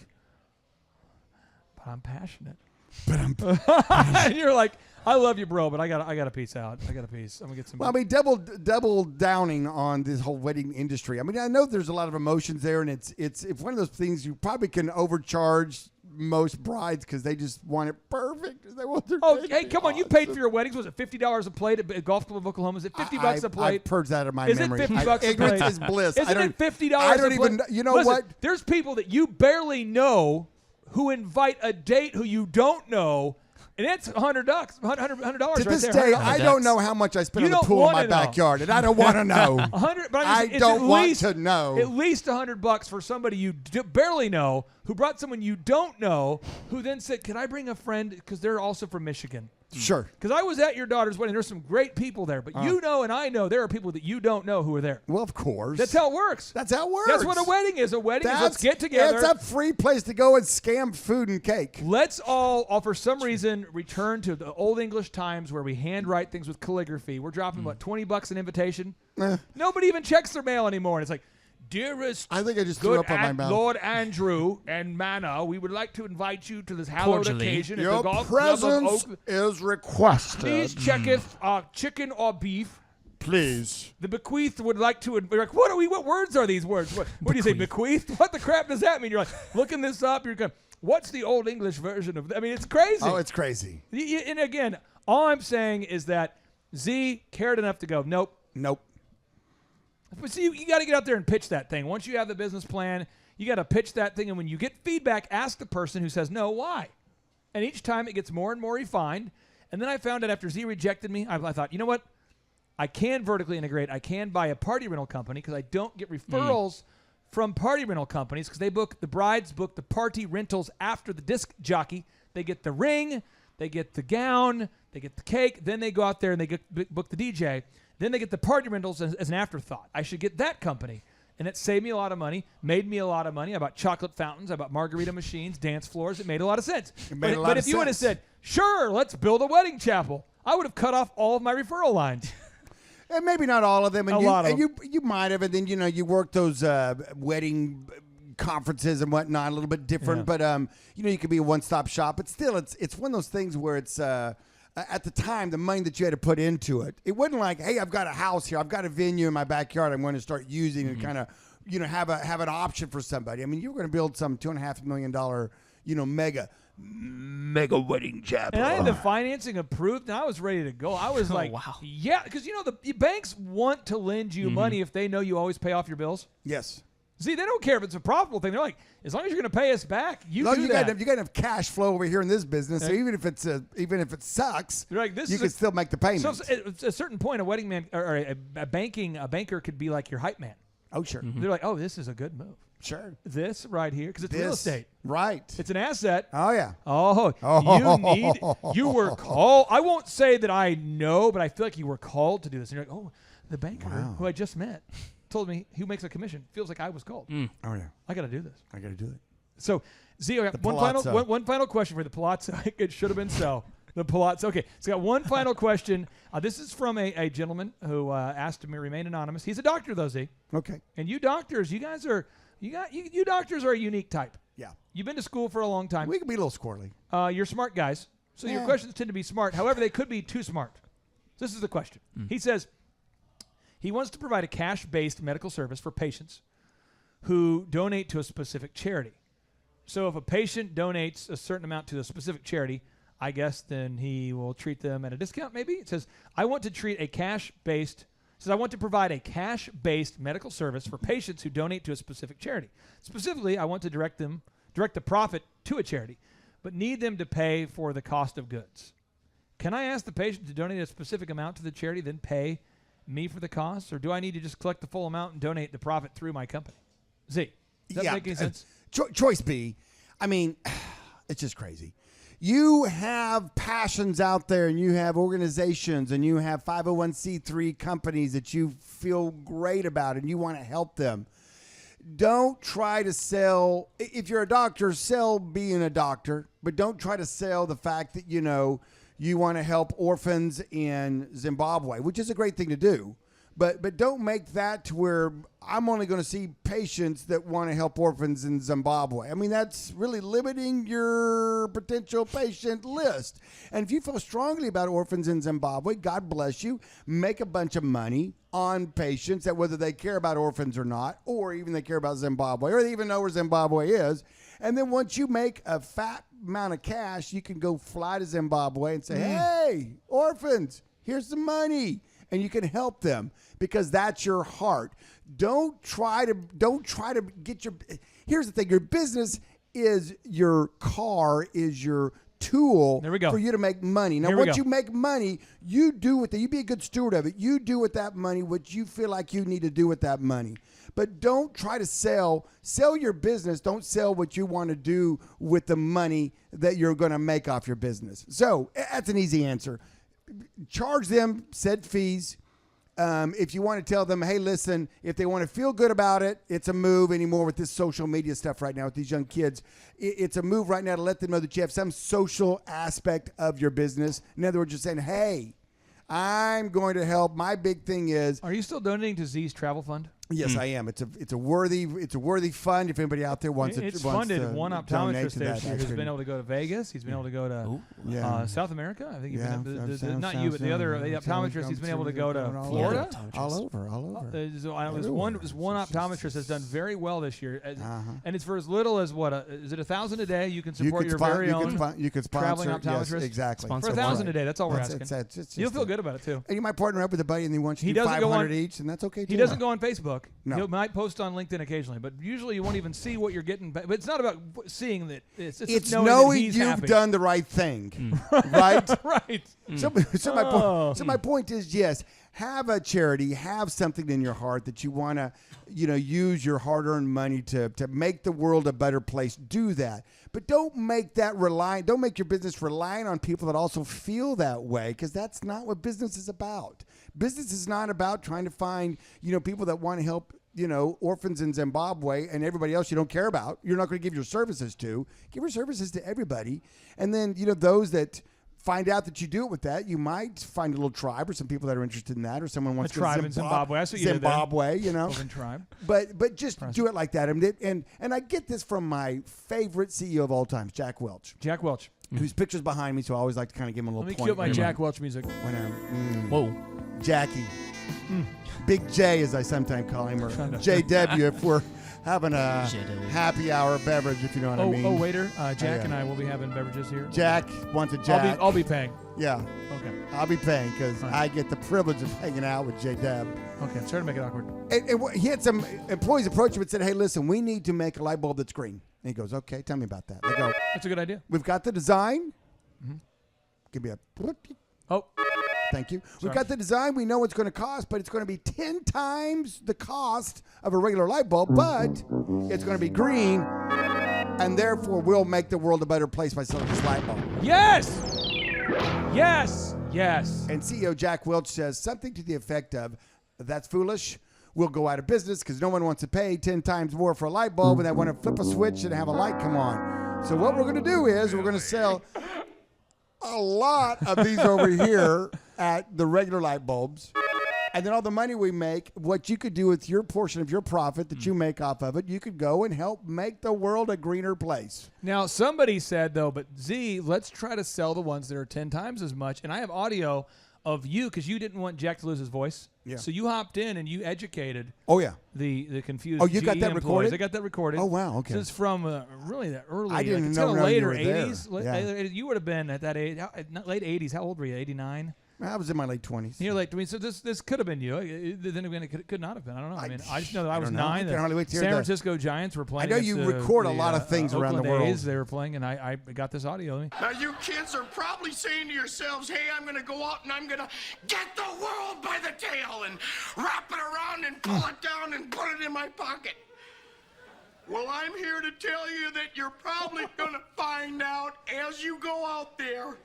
but I'm passionate. And you're like, I love you, bro, but I got a piece out. I got a piece. I'm gonna get some. Well, I mean, double downing on this whole wedding industry. I mean, I know there's a lot of emotions there, and it's one of those things you probably can overcharge most brides because they just want it perfect. They want their hey, come on! You paid for your weddings. Was it $50 a plate at Golf Club of Oklahoma? Is it $50 a plate? I purged that out of my is memory. Is it $50 a plate? Ignorance is bliss. Isn't it $50? I don't even. You know Listen, what? There's people that you barely know who invite a date who you don't know. And it's $100 right to this there. day, I don't know how much I spent on the pool in my backyard, and I don't want to know. I don't want to know. At least $100 for somebody you barely know who brought someone you don't know, who then said, "Can I bring a friend?" Because they're also from Michigan. Sure. Because I was at your daughter's wedding. There's some great people there, but you know and I know there are people that you don't know who are there. Well, of course. That's how it works. That's how it works. That's what a wedding is. A wedding is let's get together. It's a free place to go and scam food and cake. Let's all, for some reason, return to the old English times where we handwrite things with calligraphy. We're dropping, what, $20 an invitation? Nobody even checks their mail anymore. And it's like, dearest, I think I just threw up on my mouth. Lord Andrew and Manna, we would like to invite you to this hallowed occasion at Your the Golf Club of presence is requested. Please checketh chicken or beef. Please. The bequeath would like to. We're like, what words are these words? What do you say, bequeath? What the crap does that mean? You're like looking this up. You're going, what's the old English version of? I mean, it's crazy. Oh, it's crazy. And again, all I'm saying is that Z cared enough to go, nope. But see, you got to get out there and pitch that thing. Once you have the business plan, you got to pitch that thing. And when you get feedback, ask the person who says no, why? And each time it gets more and more refined. And then I found out after Z rejected me, I thought, you know what? I can vertically integrate. I can buy a party rental company because I don't get referrals from party rental companies because the brides book the party rentals after the disc jockey. They get the ring, they get the gown, they get the cake. Then they go out there and they book the DJ. Then they get the party rentals as an afterthought. I should get that company. And it saved me a lot of money, made me a lot of money. I bought chocolate fountains. I bought margarita machines, dance floors. It made a lot of sense. But if you would have said, sure, let's build a wedding chapel, I would have cut off all of my referral lines. And maybe not all of them. And a lot of them. You might have. And then, you work those wedding conferences and whatnot, a little bit different. But, you could be a one-stop shop. But still, it's one of those things where it's at the time, the money that you had to put into it, it wasn't like, hey, I've got a house here. I've got a venue in my backyard I'm going to start using and kind of, have an option for somebody. I mean, you were going to build some $2.5 million, mega wedding chapel. And I had the financing approved, and I was ready to go. I was like, wow. Yeah, because, the banks want to lend you money if they know you always pay off your bills. Yes. See, they don't care if it's a profitable thing. They're like, as long as you're going to pay us back, you got enough cash flow over here in this business. So even if it sucks, like, you can still make the payments. So at a certain point, a wedding man or a banker could be like your hype man. Oh, sure. They're like, oh, this is a good move. Sure. This right here, because it's real estate. Right. It's an asset. Oh, yeah. You were called. I won't say that I know, but I feel like you were called to do this. And you're like, oh, the banker who I just met told me who makes a commission feels like I was called. Oh, yeah. I got to do this. I got to do it. So, Z, I got one final question for you. The Palazzo. It should have been so. The Palazzo. Okay, so I got one final question. This is from a gentleman who asked me to remain anonymous. He's a doctor, though, Z. Okay. And you doctors, you doctors are a unique type. Yeah. You've been to school for a long time. We can be a little squirrely. You're smart guys. So your questions tend to be smart. However, they could be too smart. So this is the question. He says he wants to provide a cash-based medical service for patients who donate to a specific charity. So if a patient donates a certain amount to a specific charity, I guess then he will treat them at a discount maybe. It says, I want to provide a cash-based medical service for patients who donate to a specific charity. Specifically, I want to direct the profit to a charity, but need them to pay for the cost of goods. Can I ask the patient to donate a specific amount to the charity, then pay me for the cost? Or do I need to just collect the full amount and donate the profit through my company? Z, does that make any sense? Choice B. I mean, it's just crazy. You have passions out there, and you have organizations, and you have 501c3 companies that you feel great about, and you want to help them. Don't try to sell. If you're a doctor, sell being a doctor, but don't try to sell the fact that, you want to help orphans in Zimbabwe, which is a great thing to do. But don't make that to where I'm only going to see patients that want to help orphans in Zimbabwe. I mean, that's really limiting your potential patient list. And if you feel strongly about orphans in Zimbabwe, God bless you. Make a bunch of money on patients that whether they care about orphans or not, or even they care about Zimbabwe, or they even know where Zimbabwe is. And then once you make a fat amount of cash, you can go fly to Zimbabwe and say, hey, orphans, here's some money. And you can help them because that's your heart. Don't try to get your. Here's the thing: your business is your car, is your tool for you to make money. Now, once you make money, you do with it. You be a good steward of it. You do with that money what you feel like you need to do with that money. But don't try to sell your business. Don't sell what you want to do with the money that you're going to make off your business. So that's an easy answer. Charge them set fees. If you want to tell them, hey, listen, if they want to feel good about it, it's a move anymore with this social media stuff right now with these young kids. It's a move right now to let them know that you have some social aspect of your business. In other words, you're saying, hey, I'm going to help. My big thing is. Are you still donating to Z's Travel Fund? Yes, I am. It's a worthy fund. If anybody out there wants it's to, funded one optometrist this year who's been able to go to Vegas. He's been able to go to South America. I think not you, but the other optometrist. He's been able to go to Florida. All over. This one optometrist has done very well this year, and it's for as little as what? Is it $1,000 a day? You can support your very own traveling optometrist. Yes, exactly. For $1,000 a day. That's all we're asking. You'll feel good about it too. And you might partner up with a buddy, and he wants you to do 500 each, and that's okay too. He doesn't go on Facebook. No. You might post on LinkedIn occasionally, but usually you won't even see what you're getting. But it's not about seeing that. It's knowing you've happy. done the right thing, right? Right. So my point is, yes, have a charity, have something in your heart that you want to, use your hard-earned money to make the world a better place. Do that, but don't make your business reliant on people that also feel that way, because that's not what business is about. Business is not about trying to find, people that want to help, orphans in Zimbabwe and everybody else you don't care about. You're not going to give your services to. Give your services to everybody. And then, those that find out that you do it with that, you might find a little tribe or some people that are interested in that, or someone wants to tribe in Zimbabwe. That's what you did there. Tribe. But just do it like that. And I get this from my favorite CEO of all time, Jack Welch. Jack Welch. Whose picture's behind me, so I always like to kind of give him a little point. Let me cue my Jack Welch music. Whoa. Jackie. Big J, as I sometimes call him, or JW if we're having a happy hour beverage, if you know what I mean. Oh, waiter. Jack and I will be having beverages here. Jack wants a Jack. I'll be paying. Yeah. Okay. I'll be paying because I get the privilege of hanging out with J-Deb. Okay, I'm trying to make it awkward. And he had some employees approach him and said, hey, listen, we need to make a light bulb that's green. And he goes, okay, tell me about that. They go, that's a good idea. We've got the design. Give me a... Oh. Thank you. We've got the design. We know what it's going to cost, but it's going to be 10 times the cost of a regular light bulb, but it's going to be green, and therefore we'll make the world a better place by selling this light bulb. Yes! Yes! Yes! And CEO Jack Welch says something to the effect of, that's foolish. We'll go out of business because no one wants to pay 10 times more for a light bulb and they want to flip a switch and have a light come on. So what we're going to do is we're going to sell a lot of these over here at the regular light bulbs. And then all the money we make, what you could do with your portion of your profit that you make off of it, you could go and help make the world a greener place. Now, somebody said, though, but Z, let's try to sell the ones that are 10 times as much. And I have audio of you because you didn't want Jack to lose his voice. Yeah. So you hopped in and you educated the confused Oh, you got that employees. recorded? I got that recorded. Oh, wow, okay. This is from really the early, I didn't know later you were 80s. there. You would have been at that age, late 80s. How old were you, 89? I was in my late 20s. You're late 20s. So this could have been you. Then again, it could not have been. I don't know. I mean, I just know that I was 9. The San Francisco Giants were playing. I know you record a lot of things around the world. They were playing, and I got this audio. Now, you kids are probably saying to yourselves, hey, I'm going to go out and I'm going to get the world by the tail and wrap it around and pull it down and put it in my pocket. Well, I'm here to tell you that you're probably going to find out as you go out there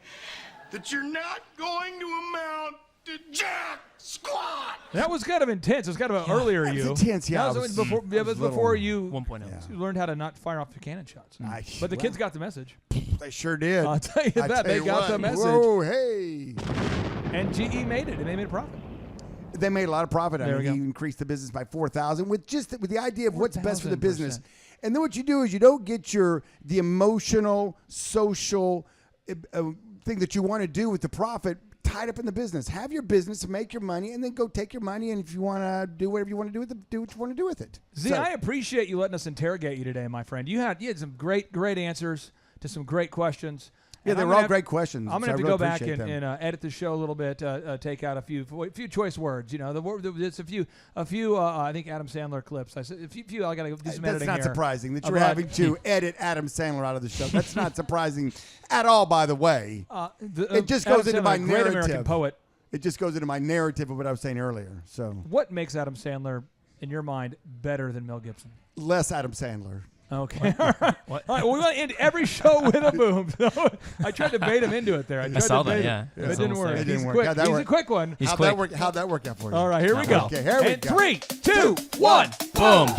that you're not going to amount to jack squat. That was kind of intense. It was kind of an earlier you. Intense, yeah. That was before you 1.0. learned how to not fire off the cannon shots. But the kids got the message. They sure did. I'll tell you that. They got the message. Whoa, hey. And GE made it, and they made a profit. They made a lot of profit. There we go. He increased the business by 4,000 with the idea of what's best for the business. And then what you do is you don't get the emotional, social thing that you want to do with the profit tied up in the business. Have your business, make your money, and then go take your money. And if you want to do whatever you want to do with it, do what you want to do with it. Z, I appreciate you letting us interrogate you today, my friend. You had some great answers to some great questions. Yeah, they were all great questions. I'm going to have to go back and edit the show a little bit, take out a few choice words. You know, there's a few. I think Adam Sandler clips. I said a few. I got to do some editing. That's not surprising that you're having to edit Adam Sandler out of the show. That's not surprising at all. By the way, it just goes into my narrative. Great American poet. It just goes into my narrative of what I was saying earlier. So, what makes Adam Sandler, in your mind, better than Mel Gibson? Less Adam Sandler. Okay. All right. All right. Well, we want to end every show with a boom. I tried to bait him into it there. I saw that, yeah. It didn't work. It didn't work. He's a quick one. He's quick. How'd that work out for you? All right, here we go. Okay, here we go. 3, 2, 1, boom.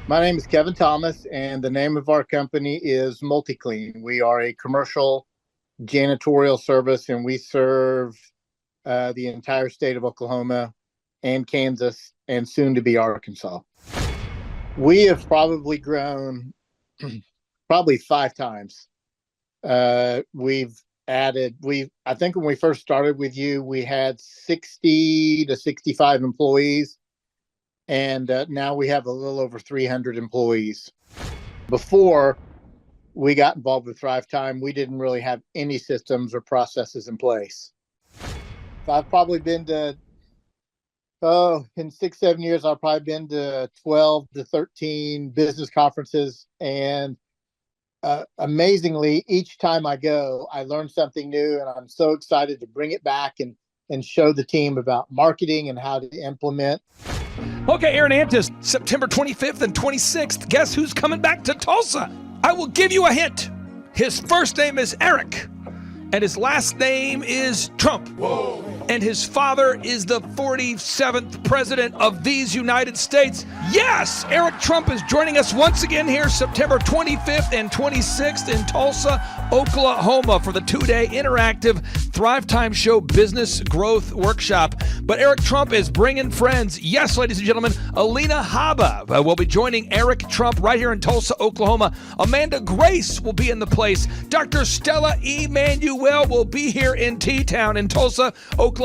My name is Kevin Thomas, and the name of our company is MultiClean. We are a commercial janitorial service, and we serve the entire state of Oklahoma and Kansas and soon to be Arkansas. We have probably grown 5 times. We've added, I think when we first started with you, we had 60 to 65 employees. And now we have a little over 300 employees. Before we got involved with Thrivetime, we didn't really have any systems or processes in place. So I've probably been to, in 6-7 years, I've probably been to 12 to 13 business conferences. And amazingly, each time I go, I learn something new, and I'm so excited to bring it back and show the team about marketing and how to implement. Okay, Aaron Antis, September 25th and 26th. Guess who's coming back to Tulsa? I will give you a hint. His first name is Eric, and his last name is Trump. Whoa. And his father is the 47th president of these United States. Yes, Eric Trump is joining us once again here September 25th and 26th in Tulsa, Oklahoma for the 2-day interactive Thrivetime Show Business Growth Workshop. But Eric Trump is bringing friends. Yes, ladies and gentlemen, Alina Habba will be joining Eric Trump right here in Tulsa, Oklahoma. Amanda Grace will be in the place. Dr. Stella Emanuel will be here in T-Town in Tulsa, Oklahoma.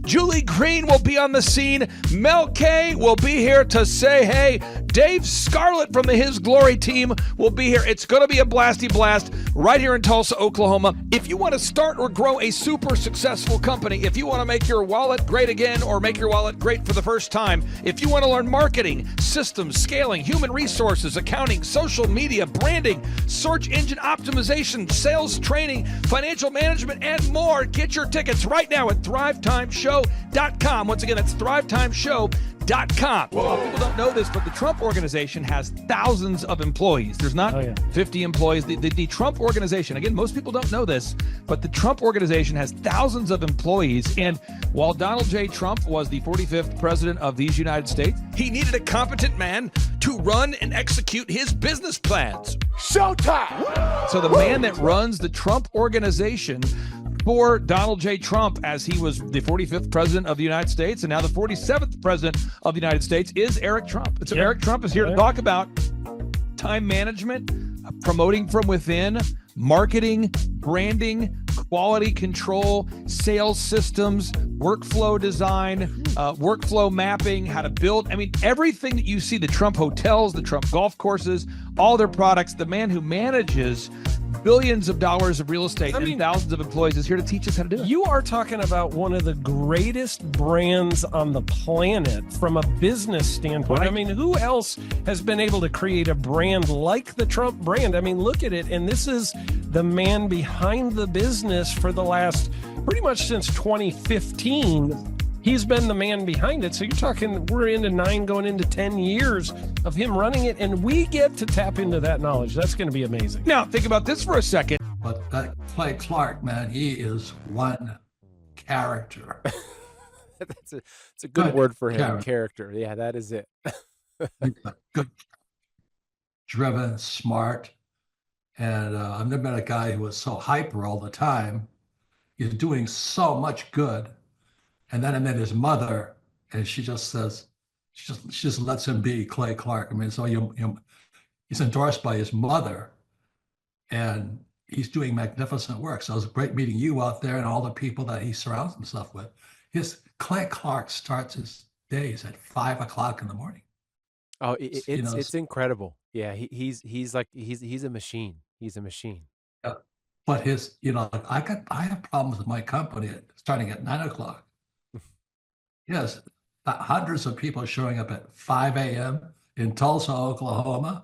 Julie Green will be on the scene. Mel K will be here to say hey. Dave Scarlett from the His Glory team will be here. It's going to be a blasty blast right here in Tulsa, Oklahoma. If you want to start or grow a super successful company, if you want to make your wallet great again or make your wallet great for the first time, if you want to learn marketing, systems, scaling, human resources, accounting, social media, branding, search engine optimization, sales training, financial management, and more, get your tickets right now at thrivetimeshow.com. Once again, that's thrivetimeshow.com. People don't know this, but the Trump organization has thousands of employees. There's not 50 employees. The Trump organization, again, most people don't know this, but the Trump organization has thousands of employees. And while Donald J. Trump was the 45th president of these United States, he needed a competent man to run and execute his business plans. Showtime! So the man that runs the Trump organization for Donald J. Trump, as he was the 45th president of the United States and now the 47th president of the United States, is Eric Trump. And so Eric Trump is here to talk about time management, promoting from within, marketing, branding, quality control, sales systems, workflow design, workflow mapping, how to build. I mean, everything that you see, the Trump hotels, the Trump golf courses, all their products, the man who manages billions of dollars of real estate and thousands of employees is here to teach us how to do it. You are talking about one of the greatest brands on the planet from a business standpoint. Right. I mean, who else has been able to create a brand like the Trump brand? I mean, look at it. And this is the man behind the business for the last pretty much since 2015. He's been the man behind it. So you're talking, we're into 9 going into 10 years of him running it, and we get to tap into that knowledge. That's going to be amazing. Now, think about this for a second. But that Clay Clark, man, he is one character. It's a good word for him, character. Yeah, that is it. Good, driven, smart. And I've never met a guy who was so hyper all the time. He's doing so much good. And then I met his mother, and she just says, she just lets him be Clay Clark. I mean, so he's endorsed by his mother, and he's doing magnificent work. So it was great meeting you out there and all the people that he surrounds himself with. Clay Clark starts his days at 5 o'clock in the morning. Oh, it's incredible. Yeah, he's a machine. He's a machine. Yeah. But I have problems with my company starting at 9 o'clock. Yes, hundreds of people showing up at 5 a.m. in Tulsa, Oklahoma.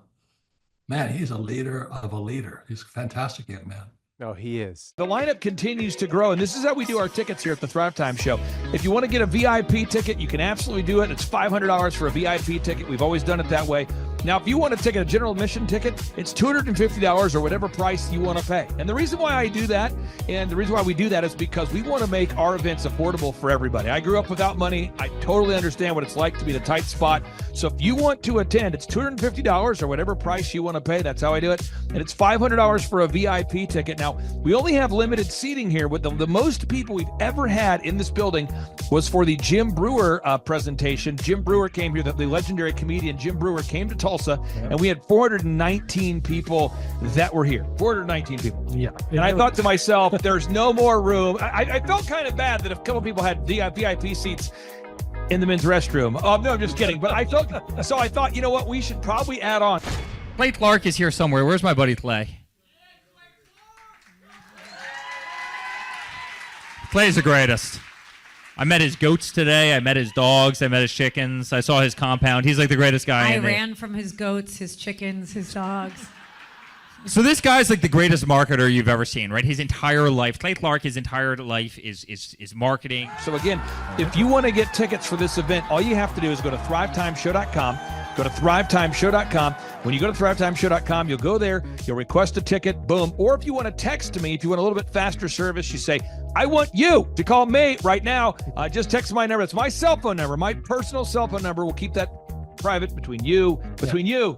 Man, he's a leader of a leader. He's a fantastic young man. No, he is. The lineup continues to grow, and this is how we do our tickets here at the Thrivetime Show. If you want to get a VIP ticket, you can absolutely do it. It's $500 for a VIP ticket. We've always done it that way. Now, if you want to take a general admission ticket, it's $250 or whatever price you want to pay. And the reason why I do that, and the reason why we do that is because we want to make our events affordable for everybody. I grew up without money. I totally understand what it's like to be in a tight spot. So if you want to attend, it's $250 or whatever price you want to pay. That's how I do it. And it's $500 for a VIP ticket. Now, we only have limited seating here. With the most people we've ever had in this building was for the Jim Brewer presentation. Jim Brewer came here, the legendary comedian Jim Brewer came to Tulsa, and we had 419 people that were here. 419 people. Yeah. And I thought to myself, there's no more room. I felt kind of bad that a couple people had VIP seats in the men's restroom. Oh, no, I'm just kidding. But I thought, you know what? We should probably add on. Clay Clark is here somewhere. Where's my buddy Clay? Clay's the greatest. I met his goats today. I met his dogs. I met his chickens. I saw his compound. He's like the greatest guy. I ran from his goats, his chickens, his dogs. So this guy's like the greatest marketer you've ever seen, right? His entire life, Clay Clark, his entire life is marketing. So again, if you want to get tickets for this event, all you have to do is go to thrivetimeshow.com. Go to thrivetimeshow.com. When you go to thrivetimeshow.com, you'll go there, you'll request a ticket, boom. Or if you want to text me, if you want a little bit faster service, you say, I want you to call me right now. Just text my number. It's my cell phone number, my personal cell phone number. We'll keep that private between you,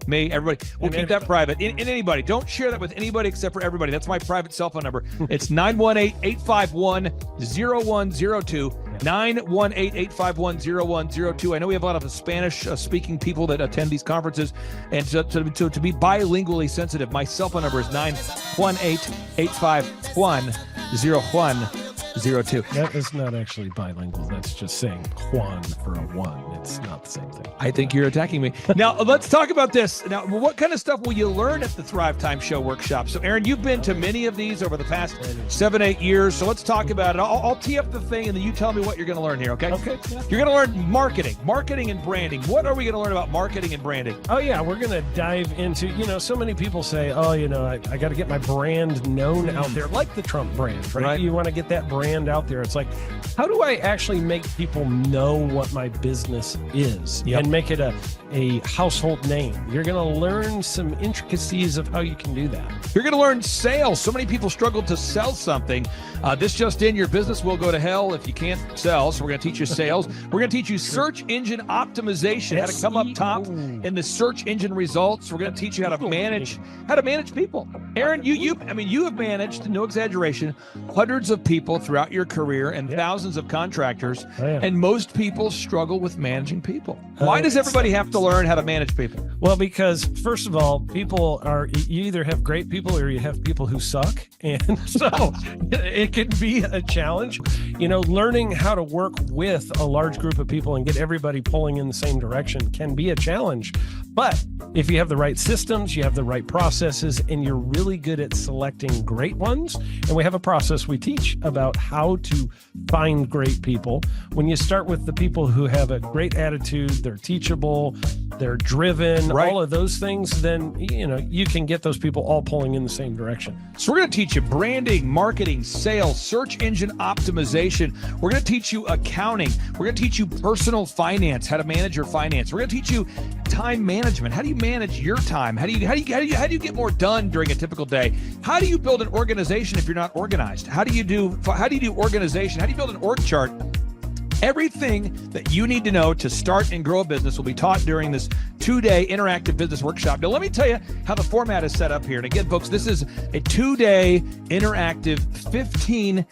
me, everybody. We'll keep that private. And anybody. Don't share that with anybody except for everybody. That's my private cell phone number. It's 918-851-0102. 918-851-0102. I know we have a lot of Spanish-speaking people that attend these conferences, and to be bilingually sensitive, my cell phone number is 918-851-0102. That is not actually bilingual. That's just saying Juan for a one. It's not the same thing. I think you're attacking me. Now, let's talk about this. Now, what kind of stuff will you learn at the Thrivetime Show workshop? So, Aaron, you've been to many of these over the past 7-8 years. So let's talk about it. I'll tee up the thing, and then you tell me what you're going to learn here, okay? Okay. You're going to learn marketing and branding. What are we going to learn about marketing and branding? Oh, yeah. We're going to dive into, so many people say, I got to get my brand known out there, like the Trump brand, right? You want to get that brand out there. It's like, how do I actually make people know what my business is and make it a household name? You're going to learn some intricacies of how you can do that. You're going to learn sales. So many people struggle to sell something. This just in, your business will go to hell if you can't sell. So we're going to teach you sales. We're going to teach you search engine optimization, how to come up top in the search engine results. We're going to teach you how to manage people. Aaron, you have managed, no exaggeration, hundreds of people throughout your career and thousands of contractors. And most people struggle with managing people. Why does everybody have to learn how to manage people? Well, because first of all, you either have great people or you have people who suck. And so it can be a challenge. Learning how to work with a large group of people and get everybody pulling in the same direction can be a challenge. But if you have the right systems, you have the right processes, and you're really good at selecting great ones, and we have a process we teach about how to find great people. When you start with the people who have a great attitude, they're teachable, they're driven, all of those things, then you can get those people all pulling in the same direction. So we're going to teach you branding, marketing, sales, search engine optimization. We're going to teach you accounting. We're going to teach you personal finance, how to manage your finance. We're going to teach you time management. How do you manage your time? How do you get more done during a typical day? How do you build an organization if you're not organized? How do you do organization? How do you build an org chart Everything that you need to know to start and grow a business will be taught during this 2-day interactive business workshop. Now, let me tell you how the format is set up here. And again, folks, this is a 2-day interactive 15.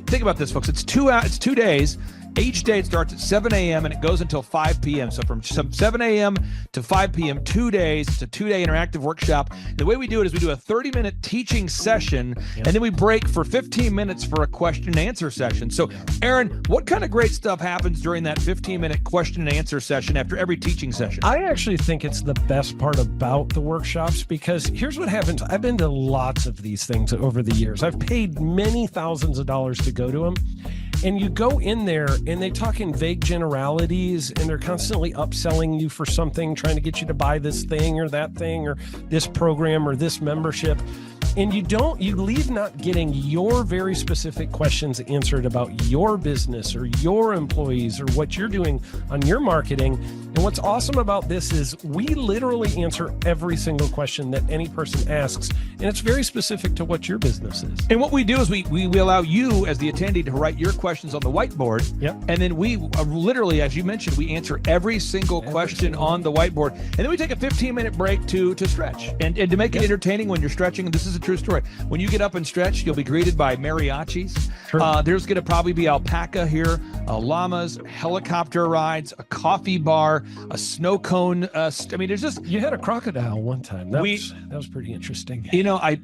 Think about this, folks. It's 2 days. Each day it starts at 7 a.m. and it goes until 5 p.m. So from 7 a.m. to 5 p.m., 2 days. It's a 2-day interactive workshop. The way we do it is we do a 30-minute teaching session, and then we break for 15 minutes for a question and answer session. So, Aaron, what kind of great stuff happens during that 15-minute question and answer session after every teaching session? I actually think it's the best part about the workshops, because here's what happens. I've been to lots of these things over the years. I've paid many thousands of dollars to go to them. And you go in there and they talk in vague generalities, and they're constantly upselling you for something, trying to get you to buy this thing or that thing or this program or this membership. And you leave not getting your very specific questions answered about your business or your employees or what you're doing on your marketing. And what's awesome about this is we literally answer every single question that any person asks, and it's very specific to what your business is. And what we do is we allow you as the attendee to write your questions on the whiteboard. Yep. And then we literally, as you mentioned, we answer every single question on the whiteboard. And then we take a 15-minute break to stretch and to make it entertaining when you're stretching. And this is a true story. When you get up and stretch, you'll be greeted by mariachis. There's going to probably be alpaca here, llamas, helicopter rides, a coffee bar, a snow cone. There's just... You had a crocodile one time. That was pretty interesting. You know, I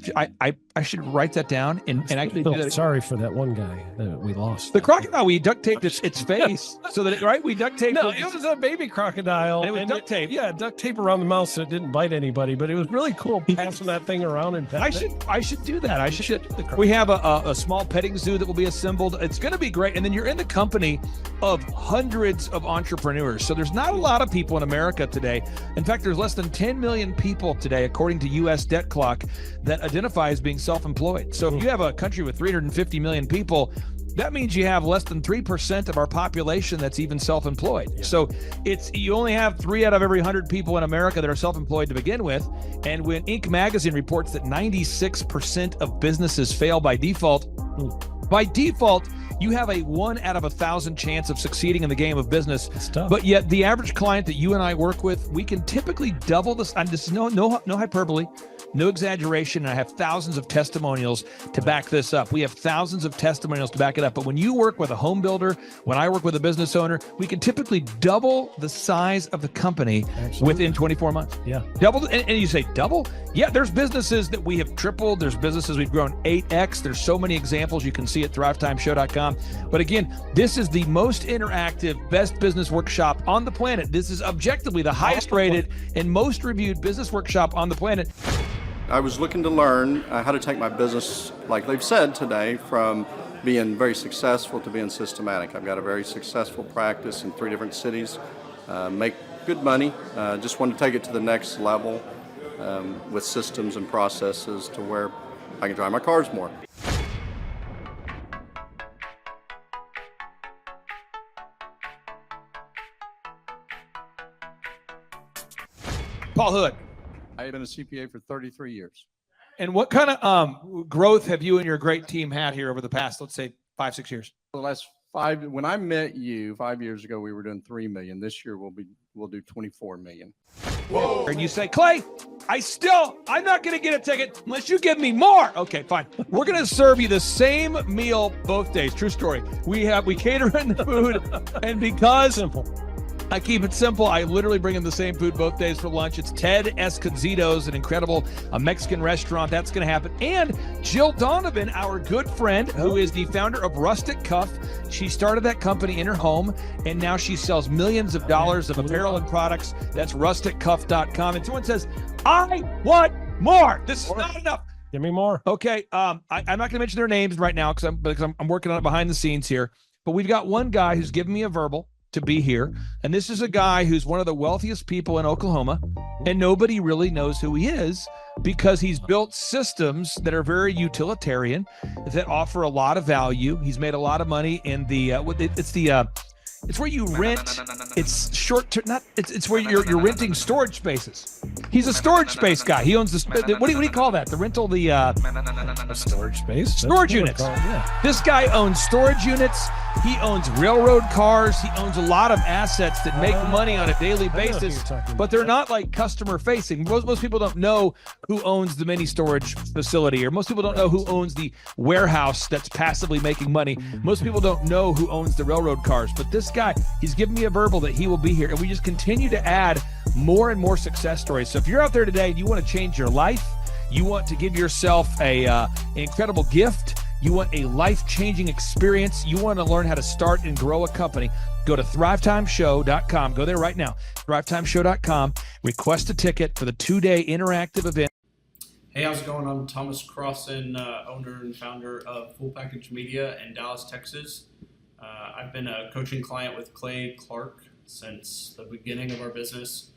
should write that down and actually do that. Sorry for that one guy that we lost. The crocodile, we duct taped its face so that we duct taped. No, it was a baby crocodile. And it was duct tape. Yeah, duct tape around the mouth so it didn't bite anybody. But it was really cool passing that thing around and I should do that. I should. We have a small petting zoo that will be assembled. It's going to be great. And then you're in the company of hundreds of entrepreneurs. So there's not a lot of people in America today. In fact, there's less than 10 million people today, according to U.S. Debt Clock, that identify as being self-employed. So if you have a country with 350 million people, that means you have less than 3% of our population that's even self-employed. Yeah. So you only have 3 out of every 100 people in America that are self-employed to begin with. And when Inc. magazine reports that 96% of businesses fail by default, you have a 1 out of 1,000 chance of succeeding in the game of business. But yet the average client that you and I work with, we can typically double this. And this is no hyperbole, no exaggeration. And I have thousands of testimonials to back this up. We have thousands of testimonials to back it up. But when you work with a home builder, when I work with a business owner, we can typically double the size of the company within 24 months. Yeah. Double. And you say double? Yeah, there's businesses that we have tripled. There's businesses we've grown 8x. There's so many examples you can see at thrivetimeshow.com. But again, this is the most interactive, best business workshop on the planet. This is objectively the highest rated and most reviewed business workshop on the planet. I was looking to learn how to take my business, like they've said today, from being very successful to being systematic. I've got a very successful practice in 3 different cities, make good money. Just want to take it to the next level with systems and processes to where I can drive my cars more. Paul Hood. I've been a CPA for 33 years. And what kind of growth have you and your great team had here over the past, let's say, 5-6 years? The last 5, when I met you 5 years ago, we were doing $3 million. This year we'll do $24 million. Whoa. And you say, Clay, I'm not going to get a ticket unless you give me more. Okay, fine. We're going to serve you the same meal both days. True story. We cater in the food, and because I keep it simple, I literally bring in the same food both days for lunch. It's Ted Escondido's, an incredible Mexican restaurant. That's going to happen. And Jill Donovan, our good friend, who is the founder of Rustic Cuff. She started that company in her home, and now she sells millions of dollars of apparel and products. That's rusticcuff.com. And someone says, I want more. This is not enough. Give me more. Okay. I'm not going to mention their names right now because I'm working on it behind the scenes here. But we've got one guy who's given me a verbal to be here. And this is a guy who's one of the wealthiest people in Oklahoma, and nobody really knows who he is because he's built systems that are very utilitarian, that offer a lot of value. He's made a lot of money in it's where you rent. It's short term. It's where you're renting storage spaces. He's a storage space guy. He owns what do you call that? The rental, a storage space. Storage units. Yeah. This guy owns storage units. He owns railroad cars. He owns a lot of assets that make money on a daily basis, but they're not like customer facing. Most people don't know who owns the mini storage facility, or most people don't know who owns the warehouse that's passively making money. Most people don't know who owns the railroad cars, but this guy, he's given me a verbal that he will be here, and we just continue to add more and more success stories. So if you're out there today and you want to change your life, you want to give yourself an incredible gift, you want a life-changing experience, you want to learn how to start and grow a company, go to thrivetimeshow.com. Go there right now, thrivetimeshow.com. Request a ticket for the 2-day interactive event. Hey, how's it going? I'm Thomas Crossan, owner and founder of Full Package Media in Dallas, Texas. I've been a coaching client with Clay Clark since the beginning of our business.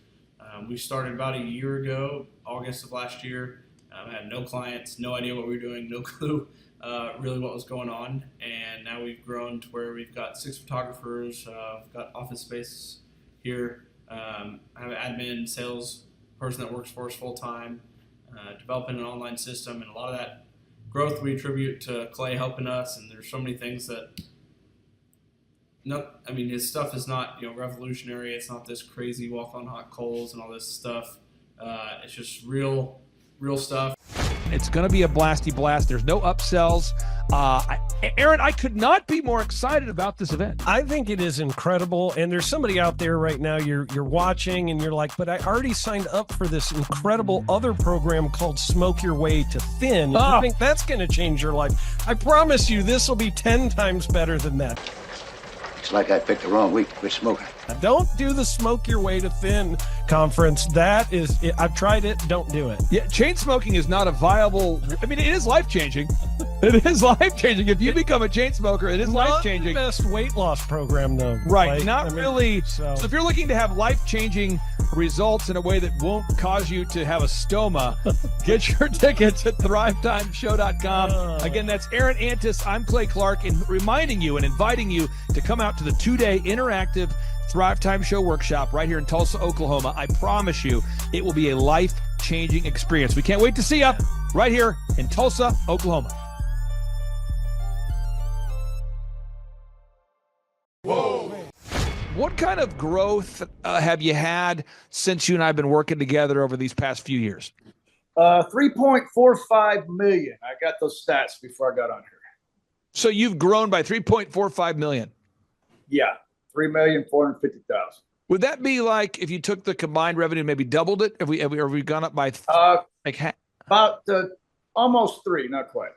We started about a year ago, August of last year. I had no clients, no idea what we were doing, no clue really what was going on. And now we've grown to where we've got 6 photographers, we've got office space here. I have an admin, sales person that works for us full time, developing an online system, and a lot of that growth we attribute to Clay helping us. And there's so many things that, his stuff is not revolutionary. It's not this crazy walk on hot coals and all this stuff. It's just real stuff. It's going to be a blasty blast. There's no upsells. Aaron, I could not be more excited about this event. I think it is incredible. And there's somebody out there right now, you're watching and you're like, but I already signed up for this incredible other program called Smoke Your Way to Thin. I think that's going to change your life. I promise you this will be 10 times better than that. It's like I picked the wrong week to quit smoking. Don't do the Smoke Your Way to Thin conference. I've tried it. Don't do it. Yeah, chain smoking is not a viable. It is life-changing. It is life-changing. If you become a chain smoker, it is life-changing. Not the best weight loss program, though. Right, really. So if you're looking to have life-changing results in a way that won't cause you to have a stoma, get your tickets at thrivetimeshow.com. Again, that's Aaron Antis. I'm Clay Clark, and reminding you and inviting you to come out to the 2-day interactive Thrive Time Show workshop right here in Tulsa, Oklahoma. I promise you it will be a life-changing experience. We can't wait to see you right here in Tulsa, Oklahoma. Whoa. What kind of growth have you had since you and I have been working together over these past few years? 3.45 million. I got those stats before I got on here. So you've grown by 3.45 million. Yeah, 3,450,000. Would that be like if you took the combined revenue and maybe doubled it? Have we gone up by about almost 3, not quite.